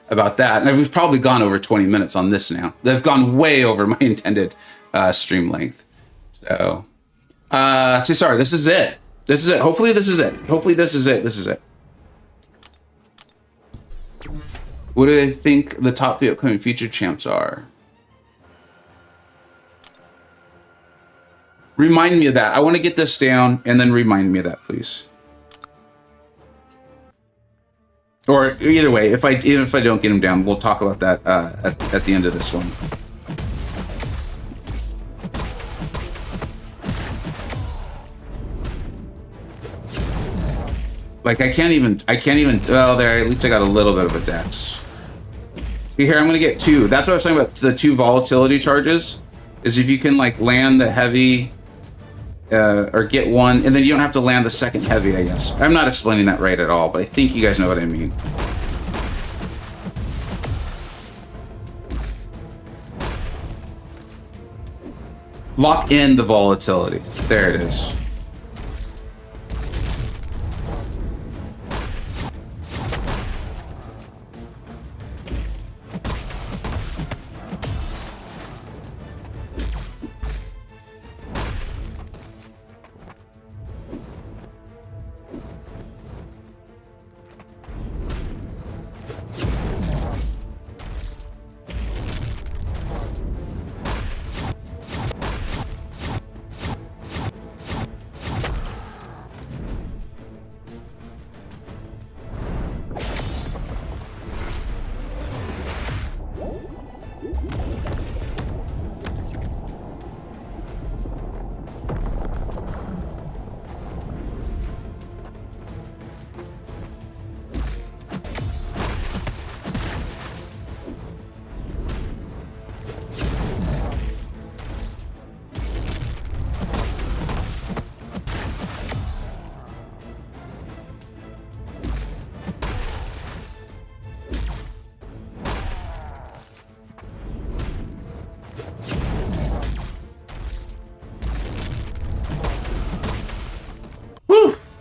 about that. And we've probably gone over 20 minutes on this now. They've gone way over my intended stream length. So sorry, this is it. This is it. Hopefully this is it. Hopefully this is it. This is it. What do they think the top 3 upcoming featured champs are? Remind me of that. I want to get this down and then remind me of that, please. Or either way, even if I don't get him down, we'll talk about that at the end of this one. Like I can't even. Well, there. At least I got a little bit of a dex. See here, I'm gonna get 2. That's what I was talking about. The 2 volatility charges is if you can like land the heavy, or get 1, and then you don't have to land the second heavy. I guess I'm not explaining that right at all, but I think you guys know what I mean. Lock in the volatility. There it is.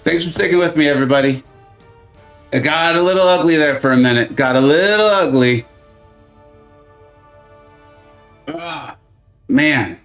Thanks for sticking with me, everybody. It got a little ugly there for a minute. Got a little ugly. Man.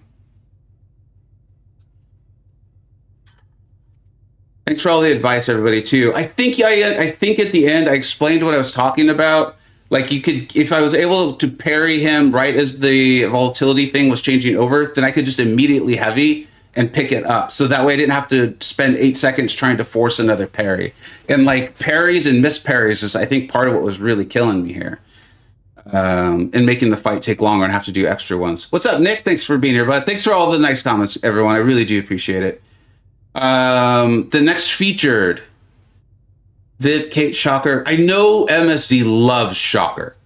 Thanks for all the advice, everybody, too. I think at the end I explained what I was talking about. Like, you could, if I was able to parry him right as the volatility thing was changing over, then I could just immediately heavy and pick it up. So that way I didn't have to spend 8 seconds trying to force another parry. And like parries and miss parries is, I think, part of what was really killing me here. And making the fight take longer and have to do extra ones. What's up, Nick? Thanks for being here, bud. Thanks for all the nice comments, everyone. I really do appreciate it. The next featured, Viv, Kate, Shocker. I know MSD loves Shocker,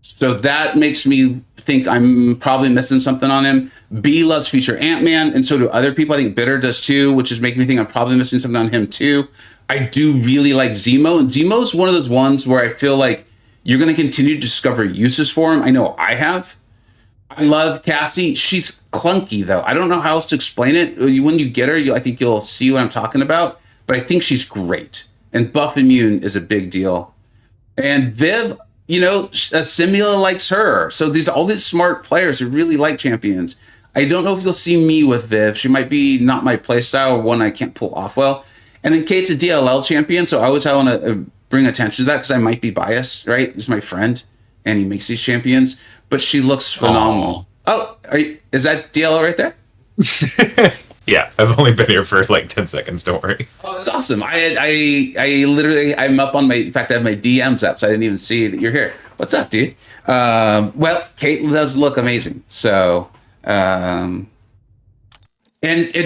so that makes me think I'm probably missing something on him. B loves feature Ant-Man, and so do other people. I think Bitter does too, which is making me think I'm probably missing something on him too. I do really like Zemo, and Zemo's one of those ones where I feel like you're going to continue to discover uses for him. I know I have. I love Cassie. She's clunky, though. I don't know how else to explain it. When you get her, I think you'll see what I'm talking about. But I think she's great. And buff immune is a big deal. And Viv, Simula likes her. So all these smart players who really like champions. I don't know if you'll see me with Viv. She might be not my playstyle or one I can't pull off well. And then Kate's a DLL champion, so I always want to bring attention to that because I might be biased, right? He's my friend, and he makes these champions. But she looks phenomenal. Aww. Oh, is that DLL right there? Yeah, I've only been here for like 10 seconds. Don't worry. Oh, that's awesome. I literally, I'm up on in fact, I have my DMs up, so I didn't even see that you're here. What's up, dude? Well, Kate does look amazing. So, and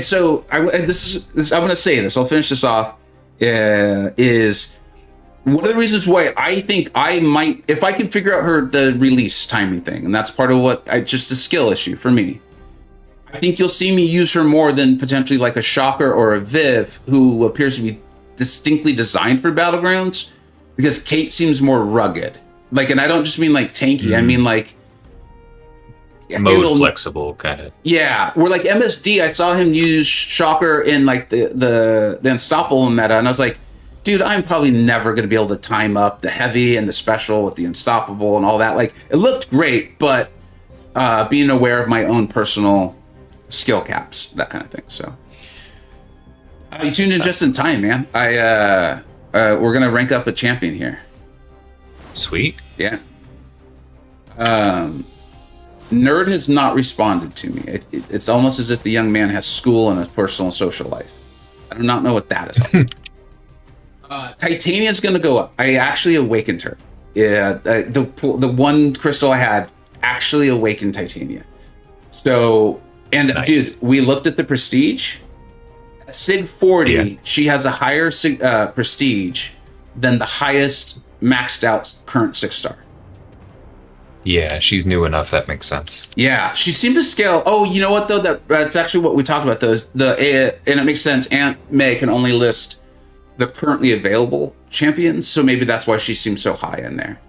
so I'm going to say this. I'll finish this off. Is one of the reasons why I think I might, if I can figure out the release timing thing, and that's part of just a skill issue for me. I think you'll see me use her more than potentially like a Shocker or a Viv, who appears to be distinctly designed for Battlegrounds, because Kate seems more rugged. Like, and I don't just mean like tanky, I mean like mode flexible kind of. Yeah, where like MSD, I saw him use Shocker in like the Unstoppable meta, and I was like, dude, I'm probably never going to be able to time up the heavy and the special with the Unstoppable and all that. Like, it looked great, but being aware of my own personal skill caps, that kind of thing. So you tuned in just in time, man. We're going to rank up a champion here. Sweet. Yeah. Nerd has not responded to me. It's almost as if the young man has school and a personal and social life. I do not know what that is. Titania's going to go up. I actually awakened her. Yeah, the one crystal I had actually awakened Titania. So, and nice. Dude, we looked at the prestige. At Sig 40, she has a higher prestige than the highest maxed out current 6-star. Yeah, she's new enough. That makes sense. Yeah, she seemed to scale. Oh, you know what though? That's actually what we talked about. And it makes sense. Aunt May can only list the currently available champions, so maybe that's why she seems so high in there.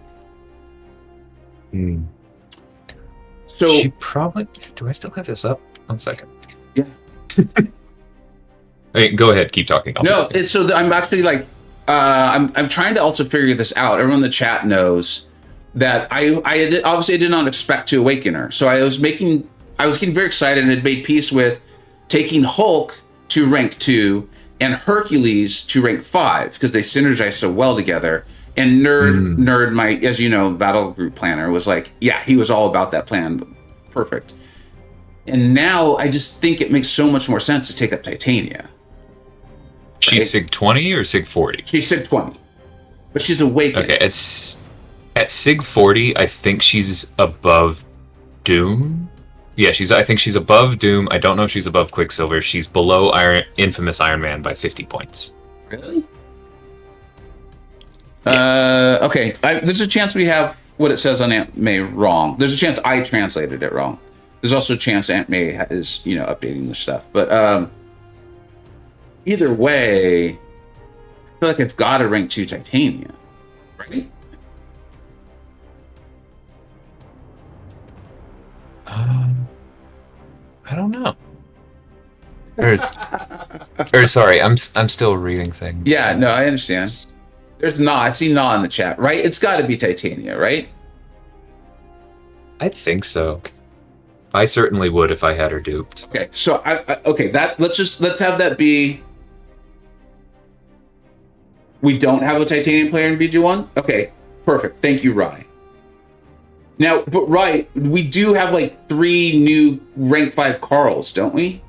So she probably. Do I still have this up? 1 second. Yeah. Okay, go ahead. Keep talking. I'm actually like, I'm trying to also figure this out. Everyone in the chat knows that I did not expect to awaken her. So I was getting very excited and had made peace with taking Hulk to rank 2 and Hercules to rank 5 because they synergize so well together. And Nerd, my, as you know, battle group planner was like, yeah, he was all about that plan. Perfect. And now I just think it makes so much more sense to take up Titania. She's Sig 20 or Sig 40? She's Sig 20. But she's awakened. Okay, at Sig 40, I think she's above Doom. Yeah, I think she's above Doom. I don't know if she's above Quicksilver. She's below Infamous Iron Man by 50 points. Really? Yeah. Okay. There's a chance we have what it says on Aunt May wrong. There's a chance I translated it wrong. There's also a chance Aunt May is, updating the stuff. But either way, I feel like I've got to rank 2 Titania. Right? I don't know. Or sorry, I'm still reading things. Yeah, no, I understand. There's Na. I see Na in the chat, right? It's got to be Titania, right? I think so. I certainly would if I had her duped. Okay, so okay, let's have that be. We don't have a Titanium player in BG1? Okay, perfect. Thank you, Rye. Now, but Rye, we do have like 3 new rank 5 Carls, don't we?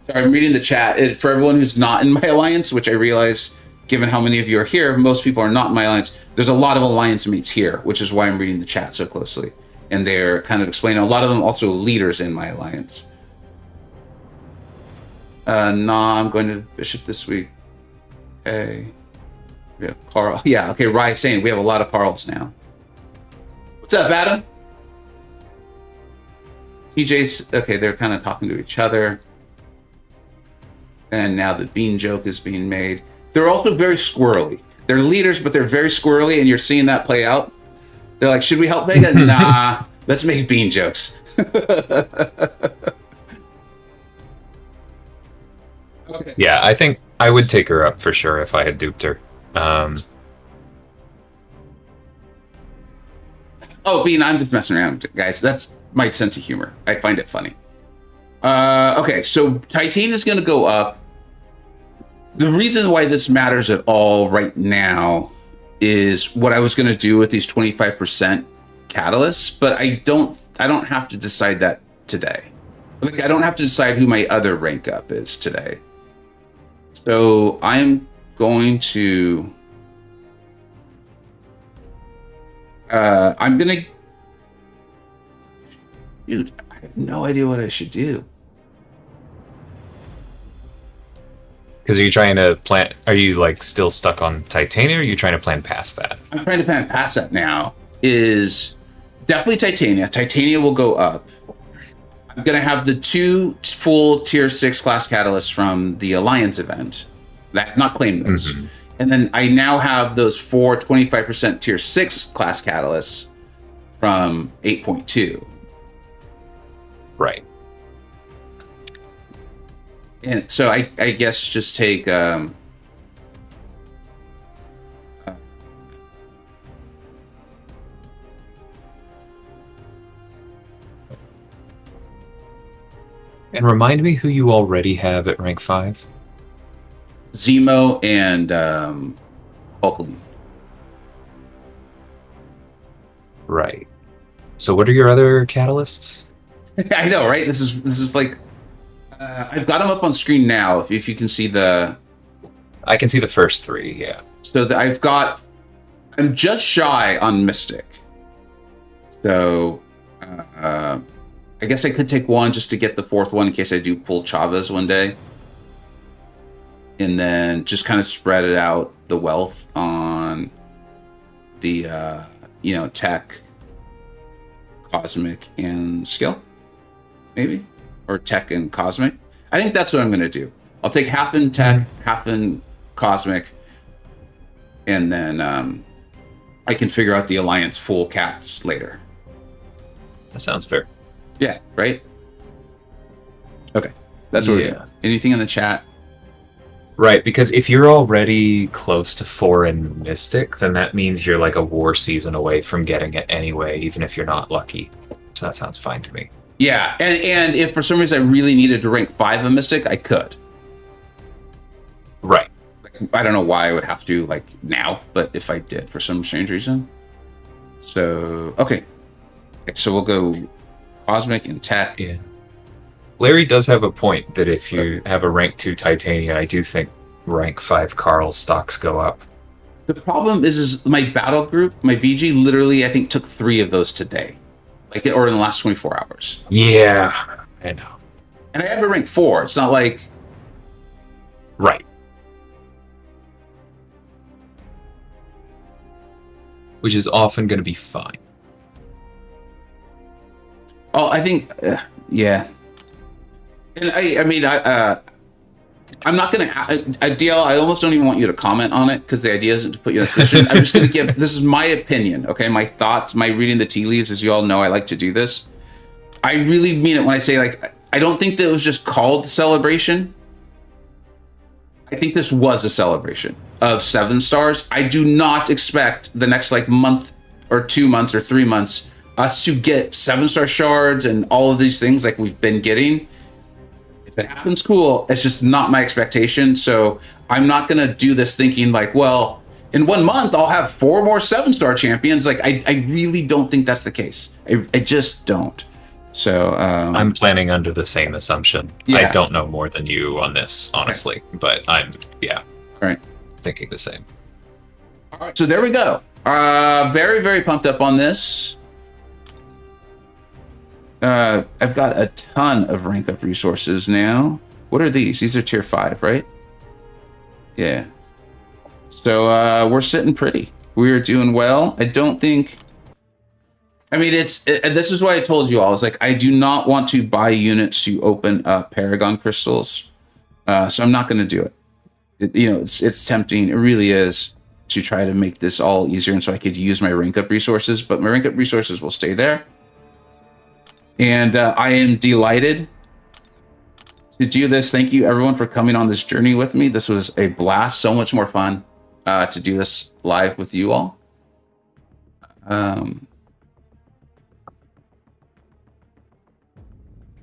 Sorry, I'm reading the chat. For everyone who's not in my alliance, which I realize, given how many of you are here, most people are not in my alliance. There's a lot of alliance mates here, which is why I'm reading the chat so closely. And they're kind of explaining. A lot of them also leaders in my alliance. Nah, I'm going to Bishop this week. Okay. We have Carl. Yeah, okay, Rye's saying we have a lot of Carls now. What's up, Adam? TJ's, okay, they're kind of talking to each other. And now the bean joke is being made. They're also very squirrely. They're leaders, but they're very squirrely, and you're seeing that play out. They're like, should we help Vega? Nah, let's make bean jokes. Okay. Yeah, I think I would take her up for sure if I had duped her. Oh, Bean, I'm just messing around, guys. That's my sense of humor. I find it funny. Okay, so Titan is going to go up. The reason why this matters at all right now is what I was going to do with these 25% catalysts, but I don't have to decide that today. Like, I don't have to decide who my other rank up is today. So I'm going to dude, I have no idea what I should do. Because are you trying to plan? Are you like still stuck on Titania, or are you trying to plan past that? I'm trying to plan past that now. Is definitely Titania. Titania will go up. I'm gonna have the 2 full tier 6 class catalysts from the Alliance event. I have not claimed those. Mm-hmm. And then I now have those 4 25% tier 6 class catalysts from 8.2. Right. And so I guess just take and remind me who you already have at rank 5. Zemo and Hulkling. Right. So what are your other catalysts? I know, right? This is like I've got them up on screen now. If you can see the, I can see the first 3. Yeah. So I'm just shy on Mystic. So I guess I could take 1 just to get the 4th one in case I do pull Chavez one day, and then just kind of spread it out the wealth on the tech, cosmic, and skill, maybe. Or tech and cosmic. I think that's what I'm going to do. I'll take half in tech, half in cosmic, and then I can figure out the alliance full cats later. That sounds fair. Yeah, right? Okay, that's what we're doing. Anything in the chat? Right, because if you're already close to 4 in Mystic, then that means you're like a war season away from getting it anyway, even if you're not lucky. So that sounds fine to me. Yeah, and if for some reason I really needed to rank 5 in Mystic, I could. Right. I don't know why I would have to, like, now, but if I did for some strange reason. So, okay. So we'll go Cosmic and Tech. Yeah. Larry does have a point that if you have a rank 2 Titania, I do think rank 5 Carl stocks go up. The problem is my battle group, my BG, literally, I think, took 3 of those today. Or in the last 24 hours. Yeah, I know. And I have a rank 4. It's not like... Right. Which is often going to be fine. Oh, I think... yeah. And I mean, I'm not going to, DL, I almost don't even want you to comment on it because the idea isn't to put you in this position. I'm just going to give, this is my opinion, okay? My thoughts, my reading the tea leaves, as you all know, I like to do this. I really mean it when I say, like, I don't think that it was just called celebration. I think this was a celebration of 7 stars. I do not expect the next, like, month or 2 months or 3 months us to get 7-star shards and all of these things like we've been getting. If it happens, cool. It's just not my expectation. So I'm not going to do this thinking like, well, in 1 month, I'll have 4 more 7-star champions. Like, I really don't think that's the case. I just don't. So I'm planning under the same assumption. Yeah. I don't know more than you on this, honestly, but I'm, right. thinking the same. All right. So there we go. Very, very pumped up on this. I've got a ton of rank up resources now. What are these? These are tier 5, right? Yeah. So we're sitting pretty. We're doing well. I don't think. I mean, this is why I told you all. I was like, I do not want to buy units to open up Paragon crystals. So I'm not going to do it. It's tempting. It really is to try to make this all easier, and so I could use my rank up resources. But my rank up resources will stay there. And I am delighted to do this. Thank you, everyone, for coming on this journey with me. This was a blast. So much more fun to do this live with you all.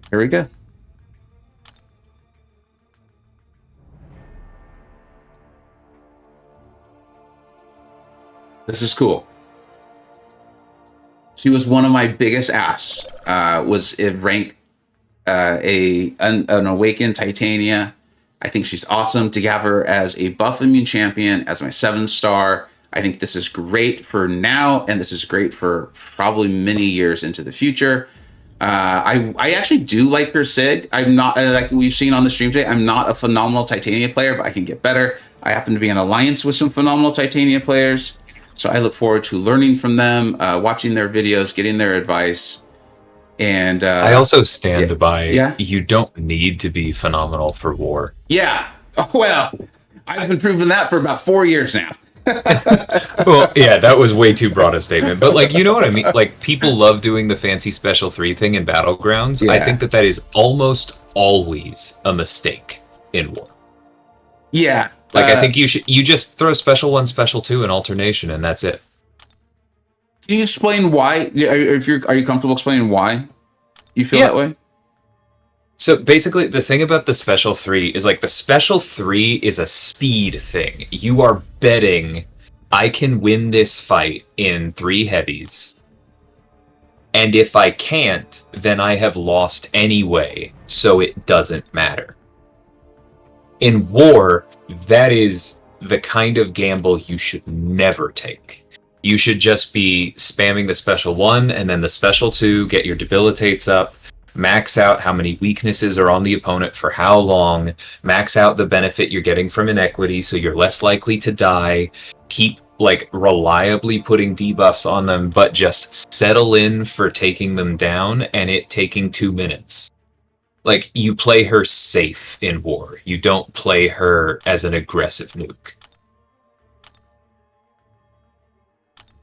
Here we go. This is cool. She was one of my biggest asks. Was it rank an awakened Titania? I think she's awesome to have her as a buff immune champion, as my 7-star. I think this is great for now, and this is great for probably many years into the future. I actually do like her Sig. I'm not, like we've seen on the stream today, I'm not a phenomenal Titania player, but I can get better. I happen to be in alliance with some phenomenal Titania players. So I look forward to learning from them, watching their videos, getting their advice. And I also stand by, yeah. You don't need to be phenomenal for war. Yeah. Oh, well, I've been proving that for about 4 years now. Well, yeah, that was way too broad a statement. But, like, you know what I mean? Like, people love doing the fancy special 3 thing in Battlegrounds. Yeah. I think that is almost always a mistake in war. Yeah. Like, I think you just throw special 1, special 2 in alternation, and that's it. Can you explain why? Are you comfortable explaining why you feel that way? So basically, the thing about the special 3 is, like, the special 3 is a speed thing. You are betting I can win this fight in 3 heavies, and if I can't, then I have lost anyway, so it doesn't matter. In war, that is the kind of gamble you should never take. You should just be spamming the special 1 and then the special 2, get your debilitates up, max out how many weaknesses are on the opponent for how long, max out the benefit you're getting from inequity so you're less likely to die, keep, like, reliably putting debuffs on them, but just settle in for taking them down and it taking 2 minutes. Like, you play her safe in war. You don't play her as an aggressive nuke.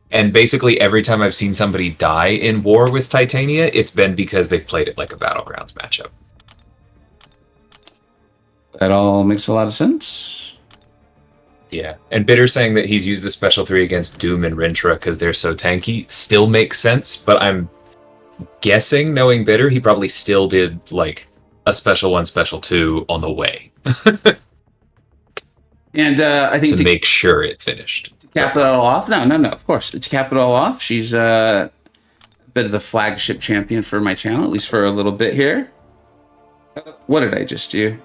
And basically every time I've seen somebody die in war with Titania, it's been because they've played it like a Battlegrounds matchup. That all makes a lot of sense. Yeah, and Bitter saying that he's used the special 3 against Doom and Rintra because they're so tanky still makes sense, but I'm guessing, knowing Bitter, he probably still did, like, a special 1, special 2 on the way. And I think to make sure it finished. To cap it all off? No, of course. To cap it all off, she's a bit of the flagship champion for my channel, at least for a little bit here. What did I just do?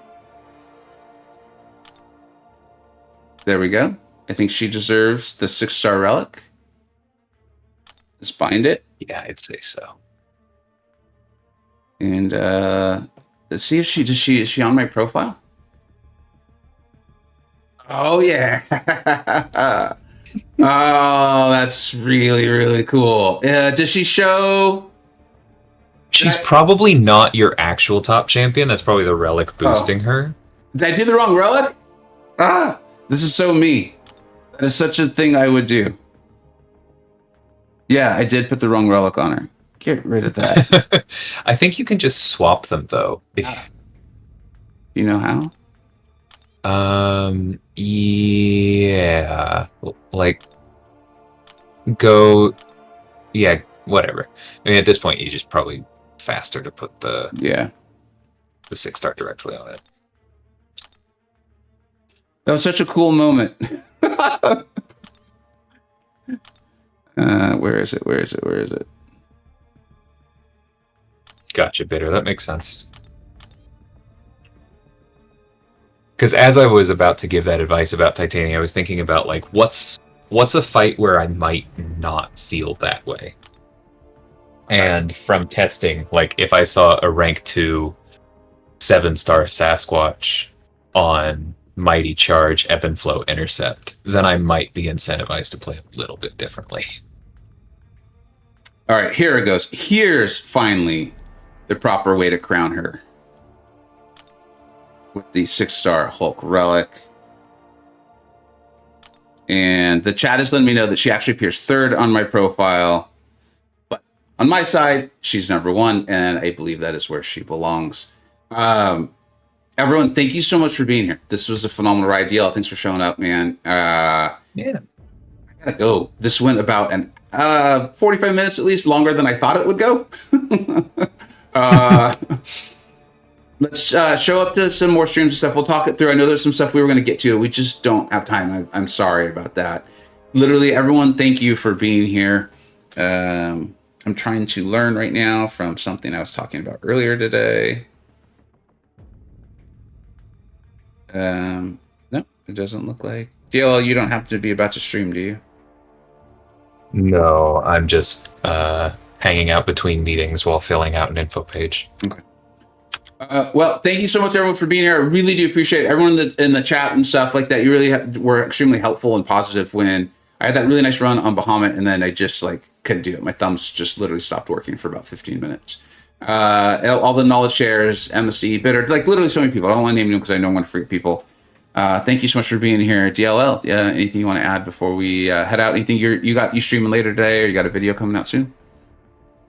There we go. I think she deserves the 6-star relic. Let's bind it. Yeah, I'd say so. And let's see if is she on my profile? Oh yeah. Oh, that's really, really cool. Does she show? She's probably not your actual top champion. That's probably the relic boosting her. Did I do the wrong relic? Ah, this is so me. That is such a thing I would do. Yeah, I did put the wrong relic on her. Get rid of that. I think you can just swap them though. If You know how? Yeah, like go, yeah, whatever. I mean, at this point, you just probably faster to put the 6-star directly on it. That was such a cool moment. Where is it? Where is it? Where is it? Gotcha, Bitter. That makes sense. Because as I was about to give that advice about Titania, I was thinking about like what's a fight where I might not feel that way. And from testing, like if I saw a rank 2 7-star Sasquatch on Mighty Charge, Ebb and Flow, Intercept, then I might be incentivized to play a little bit differently. All right, here it goes. Here's finally the proper way to crown her. With the 6-star Hulk relic. And the chat is letting me know that she actually appears 3rd on my profile. But on my side, she's number 1, and I believe that is where she belongs. Everyone, thank you so much for being here. This was a phenomenal ride. DL, thanks for showing up, man. Yeah. I gotta go. This went about 45 minutes, at least longer than I thought it would go. Let's show up to some more streams and stuff. We'll talk it through. I know there's some stuff we were going to get to. We just don't have time. I'm sorry about that. Literally, everyone, thank you for being here. I'm trying to learn right now from something I was talking about earlier today. No, it doesn't look like. DLL, you don't have to be about to stream, do you? No, I'm just hanging out between meetings while filling out an info page. Okay. Well, thank you so much, everyone, for being here. I really do appreciate everyone that's in the chat and stuff like that. You really were extremely helpful and positive when I had that really nice run on Bahamet, and then I just couldn't do it. My thumbs just literally stopped working for about 15 minutes. All the knowledge shares, MSD, Bitter, literally so many people. I don't want to name them because I know I'm going to forget people. Thank you so much for being here. DLL, anything you want to add before we head out? Anything you streaming later today, or you got a video coming out soon?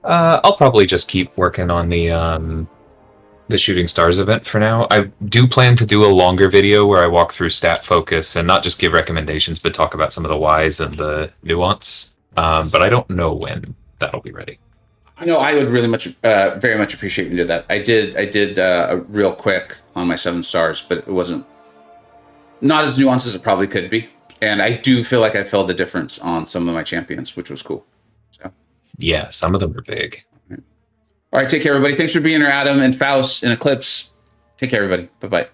I'll probably just keep working on the Shooting Stars event for now. I do plan to do a longer video where I walk through stat focus and not just give recommendations, but talk about some of the whys and the nuance. But I don't know when that'll be ready. I know I would really very much appreciate you did that. I did a real quick on my 7 stars, but it wasn't not as nuanced as it probably could be. And I do feel like I felt the difference on some of my champions, which was cool. So yeah, some of them are big. All right, take care, everybody. Thanks for being here, Adam and Faust and Eclipse. Take care, everybody. Bye-bye.